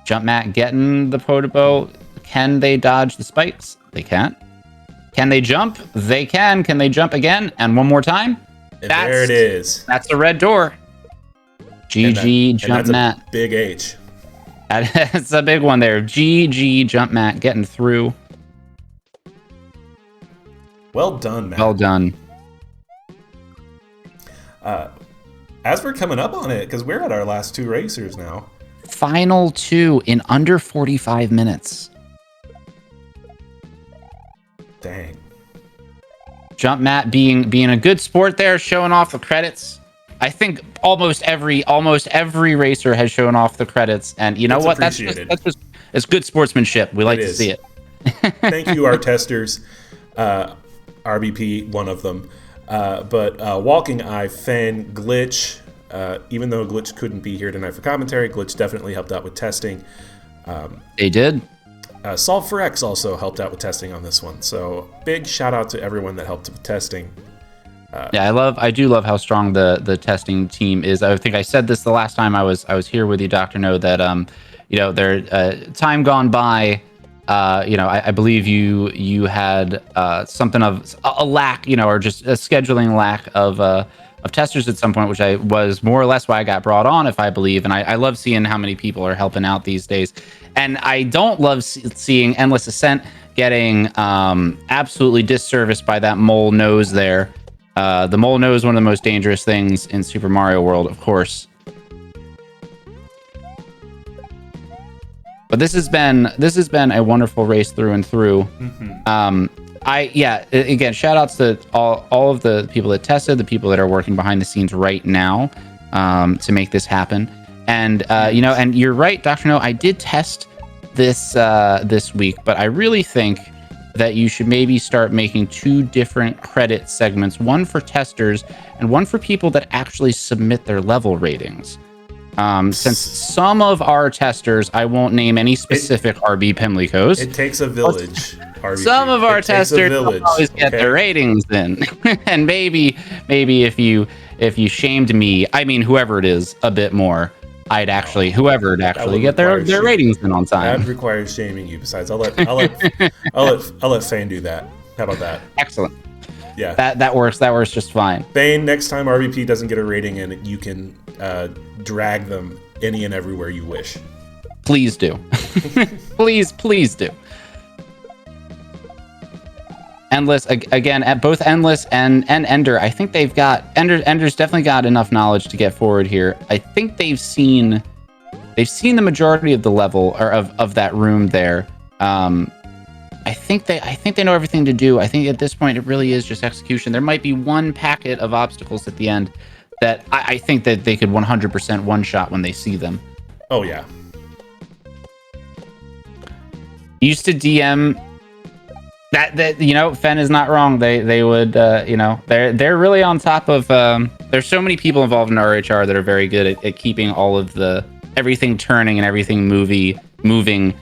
Jump Matt getting the Podobo. Can they dodge the spikes? They can't. Can they jump? They can. Can they jump again? And one more time? There it is. That's the red door. GG Jump Matt. Big H. That's a big one there. GG Jump Matt getting through. Well done, Matt. Well done. As we're coming up on it, because we're at our last 2 racers now. Final 2 in under 45 minutes. Dang. Jump Matt being a good sport there, showing off the credits. I think almost every racer has shown off the credits, and you know what? That's just it's good sportsmanship. We like to see it. Thank you, our testers. RBP, one of them. But Walking Eye, Fan, Glitch, even though Glitch couldn't be here tonight for commentary, Glitch definitely helped out with testing. They did. Solve for X also helped out with testing on this one. So big shout out to everyone that helped with testing. Yeah, I do love how strong the testing team is. I think I said this the last time I was here with you, Dr. No, that there time gone by. I believe you had something of a lack, or just a scheduling lack of testers at some point, which was more or less why I got brought on, if I believe. And I love seeing how many people are helping out these days. And I don't love seeing Endless Ascent getting absolutely disserviced by that mole nose there. The mole nose, one of the most dangerous things in Super Mario World, of course. But this has been a wonderful race through and through. Again, shout outs to all of the people that tested, the people that are working behind the scenes right now to make this happen. And and you're right, Dr. No, I did test this week, but I really think that you should maybe start making 2 different credit segments, one for testers and one for people that actually submit their level ratings. Since some of our testers, I won't name any specific RB Pimlicos. It takes a village. Some of our testers don't always get their ratings in. And maybe if you shamed me, I mean whoever it is, a bit more, whoever would actually get their ratings in on time. That requires shaming you. Besides, I'll let Fane do that. How about that? Excellent. Yeah. That works. That works just fine. Fane, next time RVP doesn't get a rating in, you can drag them any and everywhere you wish. Please do. please do. Again, at both Endless and Ender, I think they've got Ender's definitely got enough knowledge to get forward here. I think they've seen the majority of the level or of that room there. I think they know everything to do. I think at this point it really is just execution. There might be one packet of obstacles at the end that I think that they could 100% one shot when they see them. Oh yeah. Used to DM that Fen is not wrong. They would they're really on top of there's so many people involved in RHR that are very good at keeping all of the everything turning and everything moving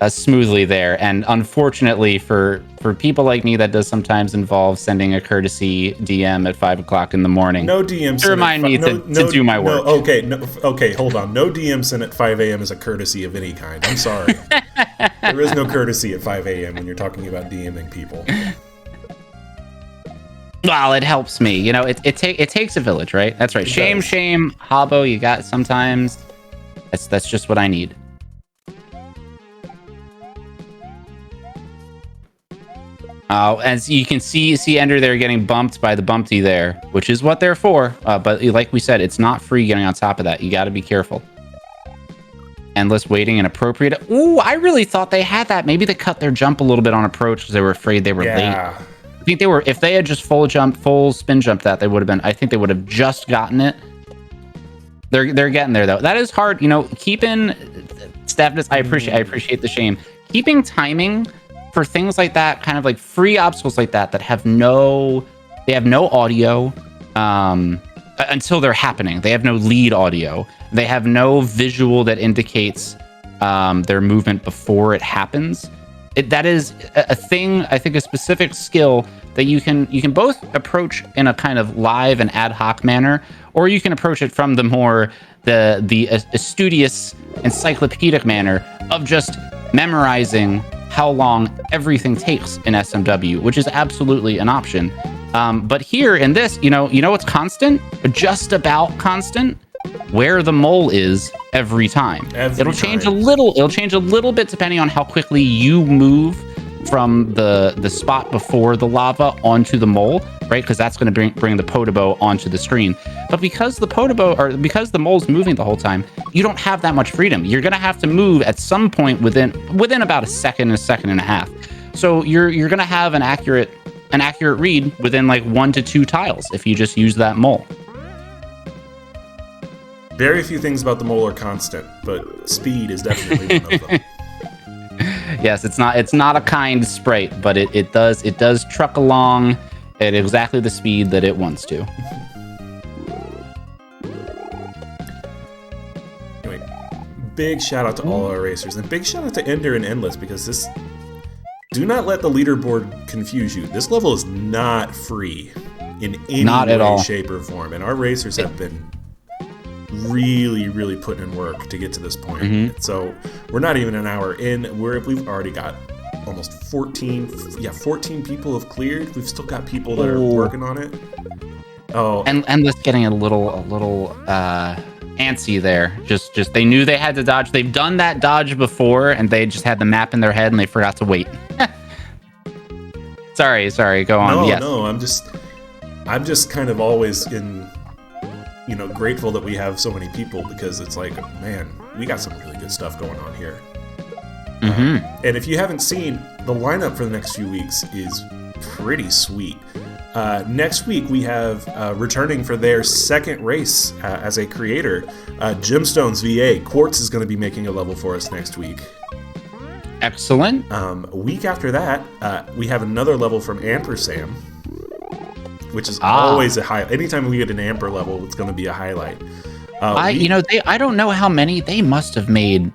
smoothly there. And unfortunately for people like me, that does sometimes involve sending a courtesy DM at 5 o'clock in the morning. No DM to remind me to do my work. Okay, hold on. No DM sent at 5 a.m. is a courtesy of any kind. I'm sorry. There is no courtesy at 5 a.m. when you're talking about DMing people. Well, it helps me. It takes a village, right? That's right. Shame, Hobbo, you got sometimes. That's just what I need. As you can see Ender there getting bumped by the bumpty there, which is what they're for. But like we said, it's not free getting on top of that. You got to be careful. Endless waiting and appropriate. Ooh, I really thought they had that. Maybe they cut their jump a little bit on approach because they were afraid they were late. I think they were. If they had just full spin jump that, they would have been. I think they would have just gotten it. They're getting there though. That is hard. Keeping Stephanus. I appreciate the shame. Keeping timing for things like that, kind of like free obstacles like that have no audio until they're happening. They have no lead audio. They have no visual that indicates their movement before it happens. That is a thing, I think, a specific skill that you can both approach in a kind of live and ad hoc manner, or you can approach it from the studious encyclopedic manner of just memorizing how long everything takes in SMW, which is absolutely an option. But here in this, what's constant? Just about constant? Where the mole is every time. It'll change a little bit depending on how quickly you move from the spot before the lava onto the mole, right? Because that's going to bring the Podobo onto the screen. But because the mole's moving the whole time, you don't have that much freedom. You're going to have to move at some point within about a second and a half. So you're going to have an accurate read within like 1 to 2 tiles if you just use that mole. Very few things about the mole are constant, but speed is definitely one of them. Yes, it's not a kind sprite, but it does truck along at exactly the speed that it wants to. Anyway, big shout out to all our racers, and big shout out to Ender and Endless, because do not let the leaderboard confuse you. This level is not free in any way, shape, or form, and our racers have been really putting in work to get to this point. Mm-hmm. So we're not even an hour in. We've already got almost 14 people have cleared. We've still got people that are working on it. Oh, and Endless getting a little antsy there. Just they knew they had to dodge. They've done that dodge before, and they just had the map in their head and they forgot to wait. Sorry, go on. No, I'm just kind of always grateful that we have so many people, because it's like, man, we got some really good stuff going on here. Mm-hmm. And if you haven't seen, the lineup for the next few weeks is pretty sweet. Next week we have returning for their second race as a creator, Gemstones VA. Quartz is going to be making a level for us next week. Excellent. A week after that, we have another level from Ampersam, which is always a highlight. Anytime we get an Amper level, it's going to be a highlight. I don't know how many. They must have made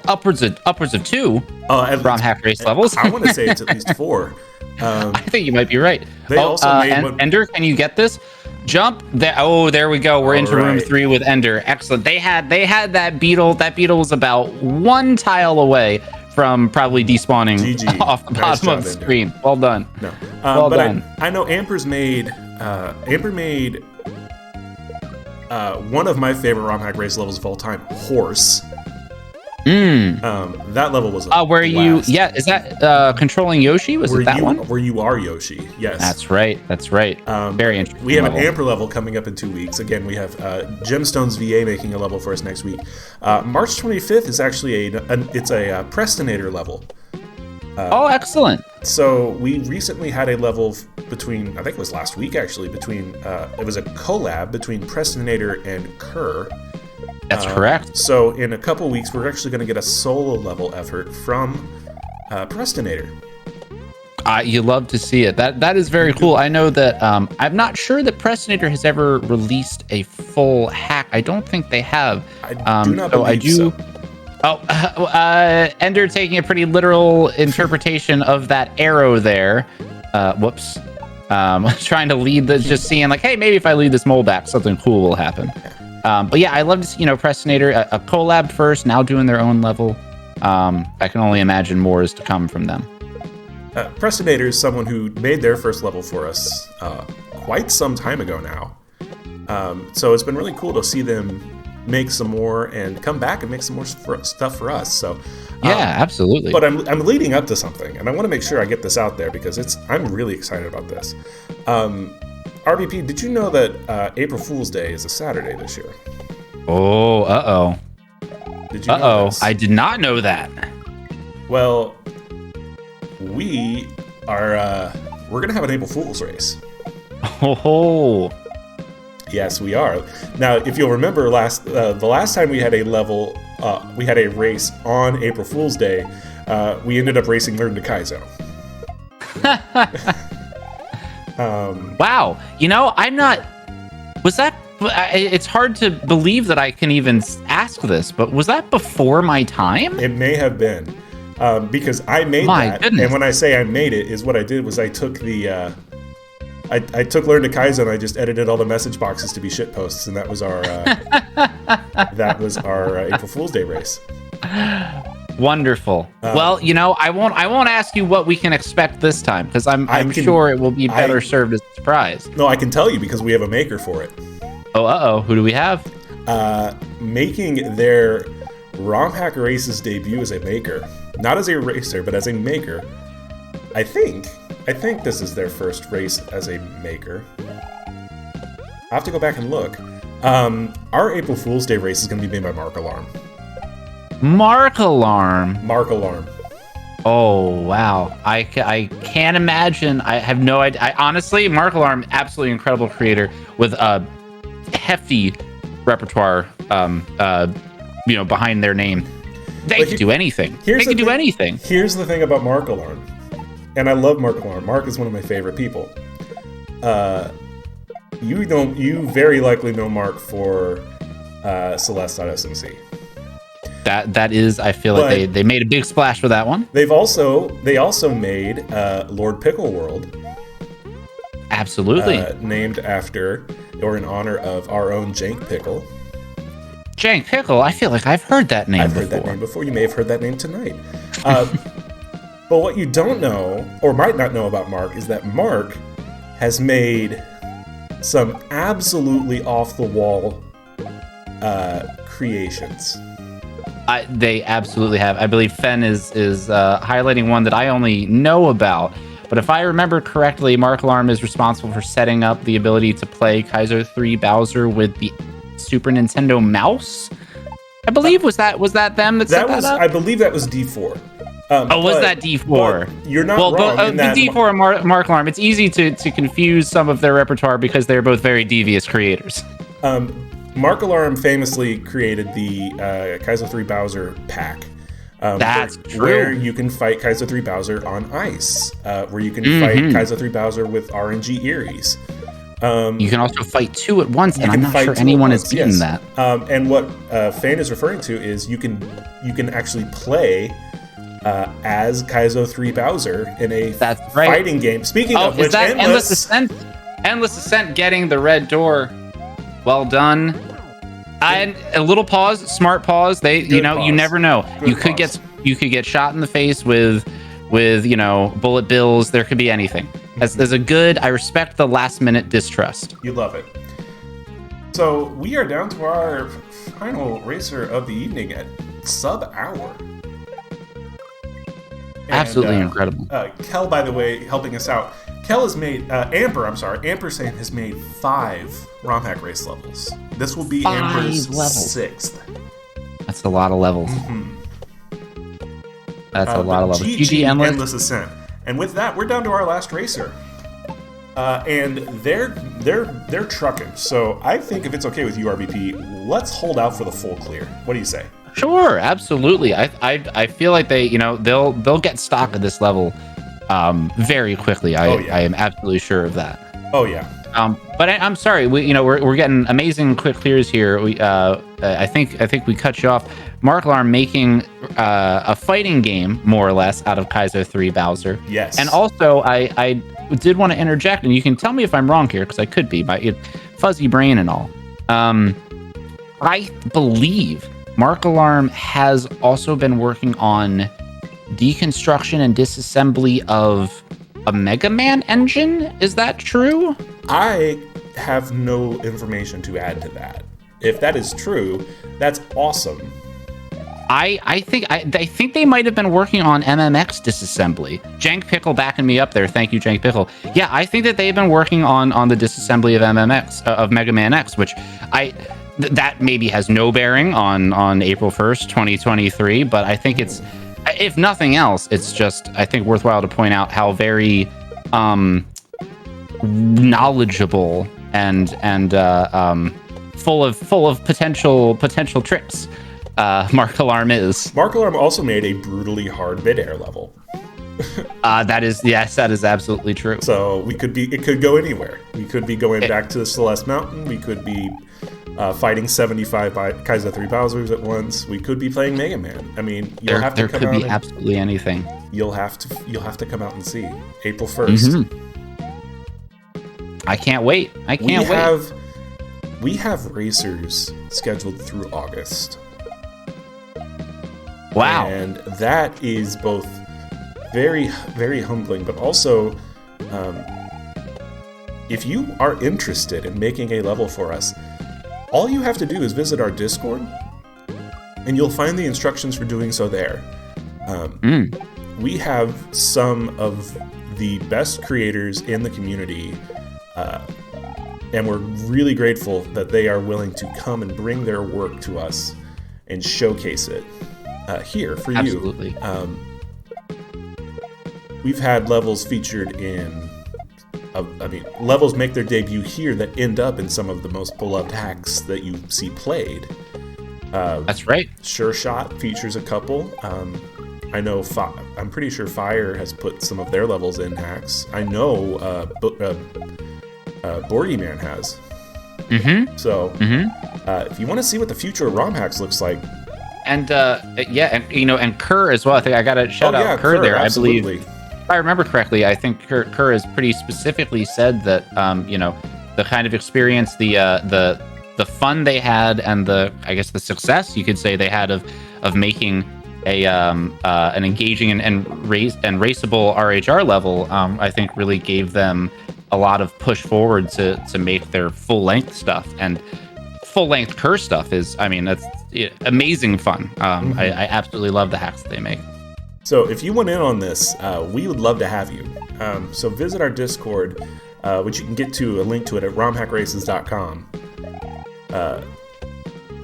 upwards of 2 ROM hack race levels. I want to say it's at least 4. I think you might be right. They also made Ender, can you get this? Jump there. Oh, there we go. We're into room 3 with Ender. Excellent. They had that beetle. That beetle was about 1 tile away from probably despawning off the bottom of the screen. Well done. No. Well done. I know Amper made one of my favorite ROM hack race levels of all time, Horse. That level was a where blast. is that controlling Yoshi? Was where it that one? Where you are Yoshi, yes. That's right. Very interesting. We have level. an Amper level coming up in 2 weeks. Again, we have Gemstones VA making a level for us next week. March 25th is actually it's a Prestinator level. Oh, excellent. So we recently had a level between, I think it was last week actually, it was a collab between Prestinator and Kerr. That's correct. So in a couple weeks, we're actually going to get a solo level effort from Prestinator. You love to see it. That is very cool. I know that I'm not sure that Prestinator has ever released a full hack. I don't think they have. I do not believe so. Oh, Ender taking a pretty literal interpretation of that arrow there. Whoops. Trying to lead just seeing like, hey, maybe if I lead this mole back, something cool will happen. But yeah, I love to see, Prestinator, a collab first, now doing their own level. I can only imagine more is to come from them. Prestinator is someone who made their first level for us quite some time ago now. So it's been really cool to see them make some more and come back and make some more stuff for us. So yeah, absolutely. But I'm leading up to something, and I want to make sure I get this out there because I'm really excited about this. RBP, did you know that April Fool's Day is a Saturday this year? Oh, uh-oh. Did you know this? I did not know that. Well, we are we're gonna have an April Fool's race. Oh. Yes, we are. Now, if you'll remember, the last time we had a level, we had a race on April Fool's Day. We ended up racing Learn to Kaizo. Wow. I'm not. Was that? It's hard to believe that I can even ask this, but was that before my time? It may have been, because I made that. Goodness. And when I say I made it, is what I did was I took the. I took Learn to Kaizo and I just edited all the message boxes to be shit posts, and that was our April Fool's Day race. Wonderful. Well, I won't ask you what we can expect this time because I'm sure it will be better served as a surprise. No, I can tell you because we have a maker for it. Oh, who do we have? Making their ROM Hacker Races debut as a maker, not as a racer, but as a maker. I think this is their first race as a maker. I have to go back and look. Our April Fool's Day race is going to be made by Mark Alarm. Mark Alarm. Oh, wow. I can't imagine. I have no idea. Honestly, Mark Alarm, absolutely incredible creator with a hefty repertoire behind their name. They can do anything. They can do anything. Here's the thing about Mark Alarm. And I love Mark Alarm. Mark is one of my favorite people. You very likely know Mark for Celeste.smc. That is, I feel like they made a big splash with that one. They also made Lord Pickle World. Absolutely. Named after or in honor of our own Jank Pickle. Jank Pickle? I feel like I've heard that name before. I've heard that name before. You may have heard that name tonight. But what you don't know, or might not know about Mark, is that Mark has made some absolutely off-the-wall creations. They absolutely have. I believe Fen is highlighting one that I only know about. But if I remember correctly, Mark Alarm is responsible for setting up the ability to play Kaizo 3 Bowser with the Super Nintendo mouse. I believe was that them that set that up? I believe that was D4. Was that D4? You're not wrong. The D4 and Mark Alarm. It's easy to confuse some of their repertoire because they're both very devious creators. Mark Alarm famously created the Kaizo 3 Bowser pack. That's true. Where you can fight Kaizo 3 Bowser on ice. Where you can fight Kaizo 3 Bowser with RNG Eries. You can also fight two at once, and I'm not sure anyone has beaten that. And what Fan is referring to is you can actually play as Kaizo 3 Bowser in a fighting game. Speaking of which, Endless Ascent getting the red door. Well done. And a little pause, smart pause. You never know. You could get shot in the face with bullet bills. There could be anything. There's a good. I respect the last minute distrust. You love it. So we are down to our final racer of the evening at sub-hour. Absolutely incredible. Kel, by the way, helping us out. Kel has made, Ampersand has made 5 ROM hack race levels. This will be 5 Amper's levels. 6th. That's a lot of levels. Mm-hmm. That's a lot of levels. GG Endless Ascent. And with that, we're down to our last racer. And they're trucking. So I think if it's okay with you, RBP, let's hold out for the full clear. What do you say? Sure, absolutely. I feel like they'll get stock of this level very quickly. I am absolutely sure of that. Oh yeah. But I'm sorry. We're getting amazing quick clears here. I think we cut you off. Mark Alarm making a fighting game more or less out of Kaizo 3 Bowser. Yes. And also I did want to interject, and you can tell me if I'm wrong here because I could be, my fuzzy brain and all. I believe Mark Alarm has also been working on deconstruction and disassembly of a Mega Man engine. Is that true? I have no information to add to that. If that is true, that's awesome. I think they might have been working on MMX disassembly. Jank Pickle backing me up there. Thank you, Jank Pickle. Yeah, I think that they've been working on the disassembly of MMX of Mega Man X, which that maybe has no bearing on April 1st, 2023. But I think it's, if nothing else, it's just, I think, worthwhile to point out how very knowledgeable and full of potential tricks Mark Alarm is. Mark Alarm also made a brutally hard mid-air level. That is absolutely true. So it could go anywhere. We could be going back to the Celeste Mountain. We could be fighting 75 Kaizo 3 Bowsers at once. We could be playing Mega Man. I mean, there could be absolutely anything. You'll have to to see April 1st. Mm-hmm. I can't wait. We have racers scheduled through August. Wow. And that is both very, very humbling, but also, if you are interested in making a level for us, all you have to do is visit our Discord, and you'll find the instructions for doing so there. We have some of the best creators in the community, and we're really grateful that they are willing to come and bring their work to us and showcase it here for you. Absolutely. We've had levels featured in, levels make their debut here that end up in some of the most beloved hacks that you see played. That's right. Sure Shot features a couple. I know, I'm pretty sure Fire has put some of their levels in hacks. I know Borgy Man has. Mm-hmm. So, if you want to see what the future of ROM hacks looks like, and and Kerr as well. I think I got to shout out Kerr there. Absolutely. I believe, if I remember correctly, I think Kerr has pretty specifically said that the kind of experience, the fun they had, and the success you could say they had of making an engaging and raceable RHR level, I think really gave them a lot of push forward to make their full length stuff. And full length Kerr stuff is, that's amazing fun. I absolutely love the hacks that they make. So if you want in on this, we would love to have you. So visit our Discord, which you can get to a link to it at romhackraces.com.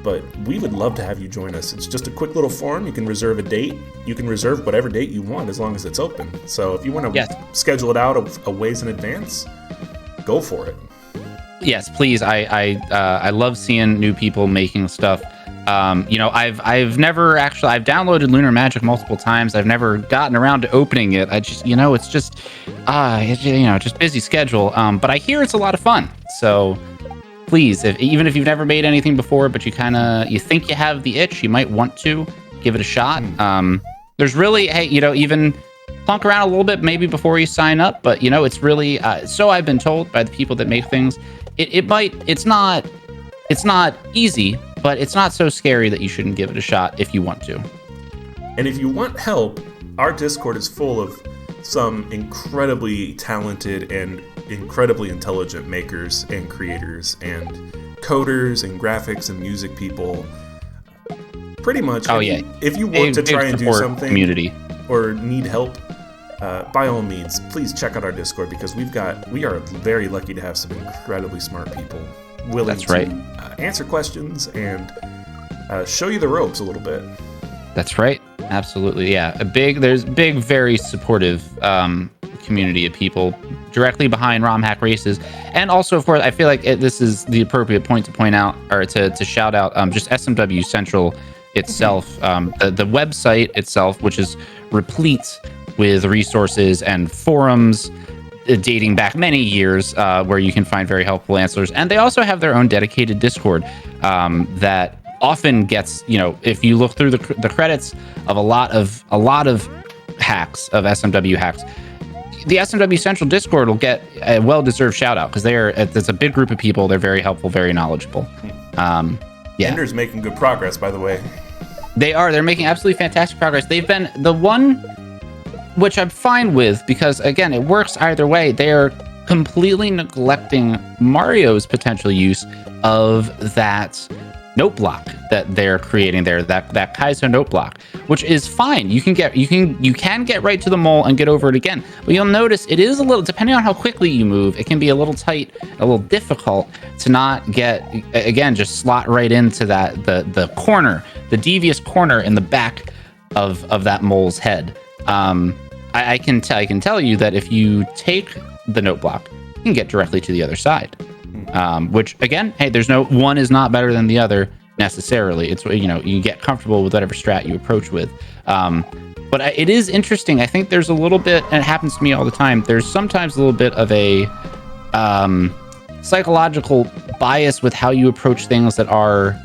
But we would love to have you join us. It's just a quick little form. You can reserve a date. You can reserve whatever date you want as long as it's open. So if you want to schedule it out a ways in advance, go for it. Yes, please. I love seeing new people making stuff. I've downloaded Lunar Magic multiple times. I've never gotten around to opening it. I just, it's just busy schedule. But I hear it's a lot of fun. So please, even if you've never made anything before, but you think you have the itch, you might want to give it a shot. There's really, even plunk around a little bit maybe before you sign up. But it's really, so I've been told by the people that make things, it's not easy, but it's not so scary that you shouldn't give it a shot if you want to. And if you want help, our Discord is full of some incredibly talented and incredibly intelligent makers and creators and coders and graphics and music people. Pretty much. Oh yeah. If you want to try and do something community or need help, by all means, please check out our Discord because we are very lucky to have some incredibly smart people willing to answer questions and show you the ropes a little bit. That's right. Absolutely. Yeah. There's big, very supportive community of people directly behind ROM Hack Races. And also, of course, I feel like this is the appropriate point to point out or to shout out just SMW Central itself, the website itself, which is replete with resources and forums dating back many years where you can find very helpful answers. And they also have their own dedicated Discord that often gets, if you look through the credits of a lot of hacks of SMW hacks, the SMW Central Discord will get a well-deserved shout out because it's a big group of people. They're very helpful, very knowledgeable. Ender's making good progress, by the way. They're making absolutely fantastic progress. They've been the one, which I'm fine with because again, it works either way. They are completely neglecting Mario's potential use of that note block that they're creating there, that Kaizo note block, which is fine. You can get right to the mole and get over it again. But you'll notice it is a little, depending on how quickly you move, it can be a little tight, a little difficult to not get, again, just slot right into that the corner, the devious corner in the back of that mole's head. I can tell you that if you take the note block, you can get directly to the other side. Which again, hey, there's no one is not better than the other necessarily. It's, you get comfortable with whatever strat you approach with. But it is interesting. I think there's a little bit, and it happens to me all the time. There's sometimes a little bit of a psychological bias with how you approach things that are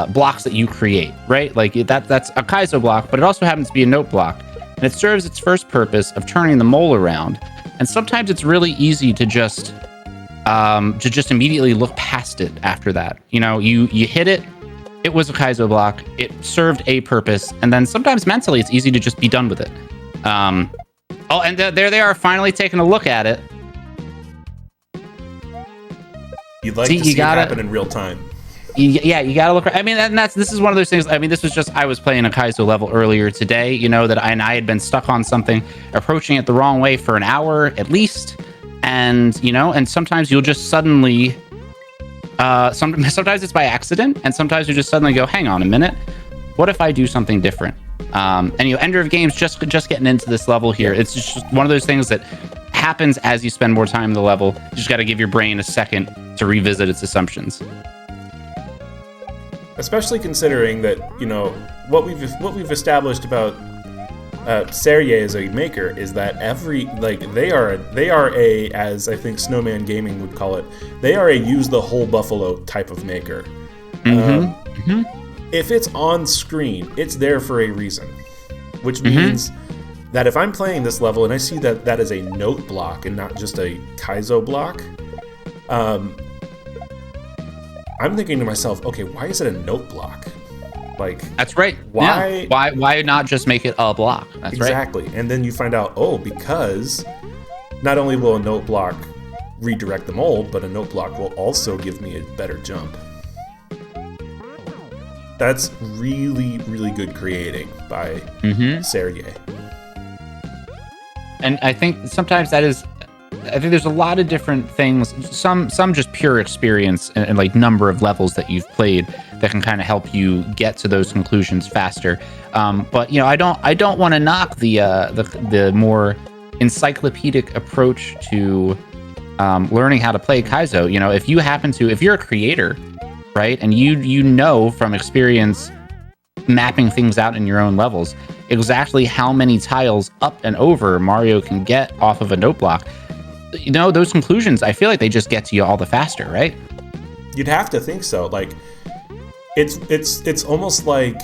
blocks that you create, right? Like that's a Kaizo block, but it also happens to be a note block, and it serves its first purpose of turning the mole around. And sometimes it's really easy to just immediately look past it after that. You hit it, it was a Kaizo block, it served a purpose, and then sometimes mentally it's easy to just be done with it. And there they are finally taking a look at it. You'd like to see it happen in real time. Yeah, you gotta look. I mean, and this is one of those things. I mean, this was just, I was playing a Kaizo level earlier today, that I had been stuck on something, approaching it the wrong way for an hour at least. And sometimes you'll just suddenly sometimes it's by accident, and sometimes you just suddenly go, hang on a minute, what if I do something different? And Ender of Games just getting into this level here, it's just one of those things that happens as you spend more time in the level. You just got to give your brain a second to revisit its assumptions, especially considering that what we've established about Serge as a maker is that they are a, as I think Snowman Gaming would call it, they are a use the whole buffalo type of maker. If it's on screen, it's there for a reason, which means that if I'm playing this level and I see that is a note block and not just a Kaizo block, I'm thinking to myself, okay, why is it a note block? Like, that's right. Why? Yeah. Why not just make it a block? That's exactly. Right. And then you find out, because not only will a note block redirect the mole, but a note block will also give me a better jump. That's really, really good creating by Serge. And I think sometimes I think there's a lot of different things, some just pure experience and like number of levels that you've played that can kind of help you get to those conclusions faster. But I don't want to knock the more encyclopedic approach to learning how to play Kaizo. If you're a creator, right, and you from experience mapping things out in your own levels exactly how many tiles up and over Mario can get off of a note block, those conclusions, I feel like they just get to you all the faster, right? You'd have to think so. Like, it's almost like,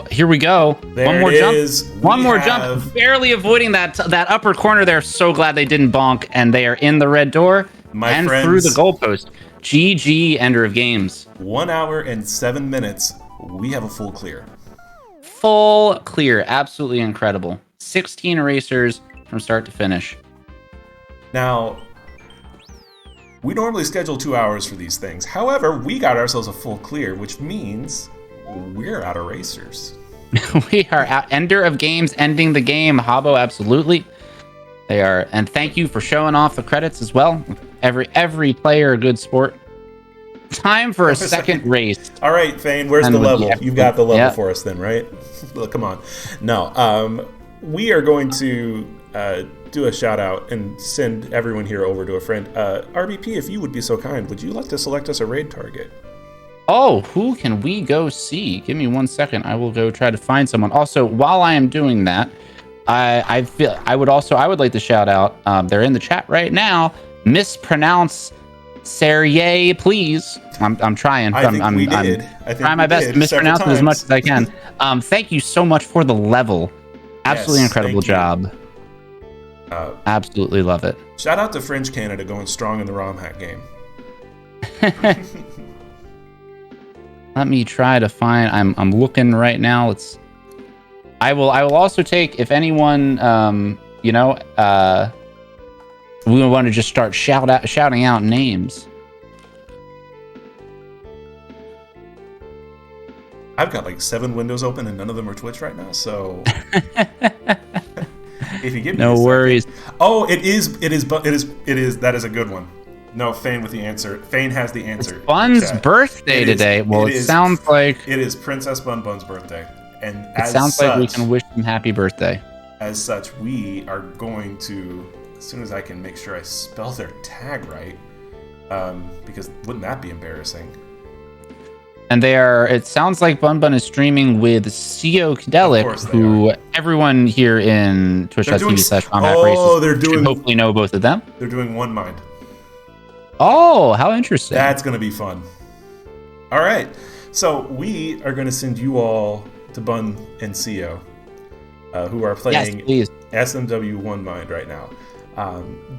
here we go. There one more it jump. Is. One more jump. Barely avoiding that upper corner there. So glad they didn't bonk, and they are in the red door and through the goalpost. GG, Ender of Games. 1 hour and 7 minutes. We have a full clear. Full clear. Absolutely incredible. 16 erasers from start to finish. Now, We normally schedule 2 hours for these things. However, we got ourselves a full clear, which means we're out of racers. We are out. Ender of games, ending the game. Habbo, absolutely. They are. And thank you for showing off the credits as well. Every player a good sport. Time for a second race. All right, Fane, where's the level? You've got the level for us then, right? Look, come on. No, we are going to do a shout out and send everyone here over to a friend. RBP, if you would be so kind, would you like to select us a raid target? Oh, who can we go see? Give me 1 second. I will go try to find someone. Also, while I am doing that, I would like to shout out. They're in the chat right now. Mispronounce Serge, please. I'm trying. I'm trying my best to mispronounce it as much as I can. Thank you so much for the level. Absolutely incredible job. Absolutely love it. Shout out to French Canada going strong in the ROM hack game. Let me try to find. I'm looking right now. I will also take, if anyone we want to just start shouting out names. I've got like 7 windows open and none of them are Twitch right now, so if you give me no worries. Oh, it is. That is a good one. No, Fane with the answer. Fane has the answer. It's Bun's birthday today. Well, it sounds like it is Princess Bun's birthday, and it sounds like we can wish him happy birthday. As such, we are going to, as soon as I can make sure I spell their tag right, because wouldn't that be embarrassing? And it sounds like Bun is streaming with CEO Kadelic, who everyone here in twitch.tv/combat races should hopefully know both of them. They're doing One Mind. Oh, how interesting. That's going to be fun. All right. So we are going to send you all to Bun and CEO, who are playing SMW One Mind right now.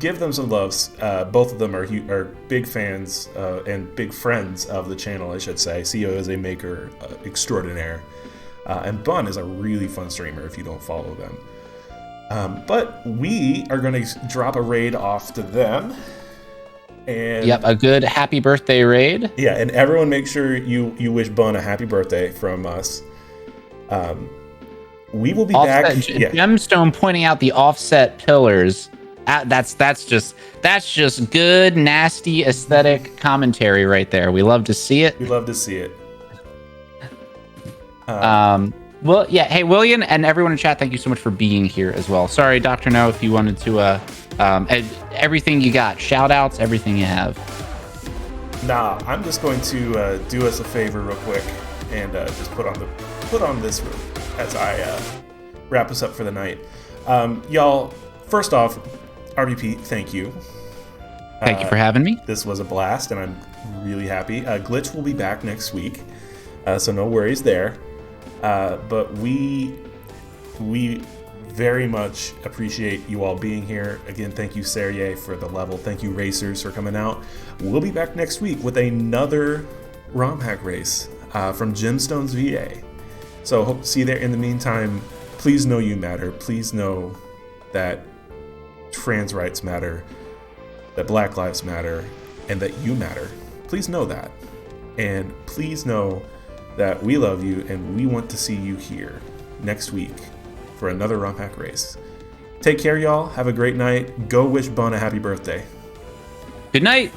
Give them some loves. Both of them are big fans and big friends of the channel, I should say. CEO is a maker extraordinaire. And Bun is a really fun streamer if you don't follow them. But we are going to drop a raid off to them. And a good happy birthday raid. Yeah, and everyone make sure you wish Bun a happy birthday from us. We will be back. Gemstone pointing out the offset pillars. That's just good, nasty aesthetic commentary right there. We love to see it. Well, yeah. Hey, William and everyone in chat, thank you so much for being here as well. Sorry, Dr. No, if you wanted to, everything you got, shout outs, everything you have. Nah, I'm just going to do us a favor real quick and just put on this as I wrap us up for the night. Y'all, first off, RBP, thank you. Thank you for having me. This was a blast, and I'm really happy. Glitch will be back next week, so no worries there. But we very much appreciate you all being here. Again, thank you, Serge, for the level. Thank you, Racers, for coming out. We'll be back next week with another ROM hack race from Gemstones VA. So hope to see you there. In the meantime, please know you matter. Please know that trans rights matter, that Black lives matter, and that you matter. Please know that. And please know that we love you and we want to see you here next week for another ROM hack race. Take care, y'all. Have a great night. Go wish Bun a happy birthday. Good night.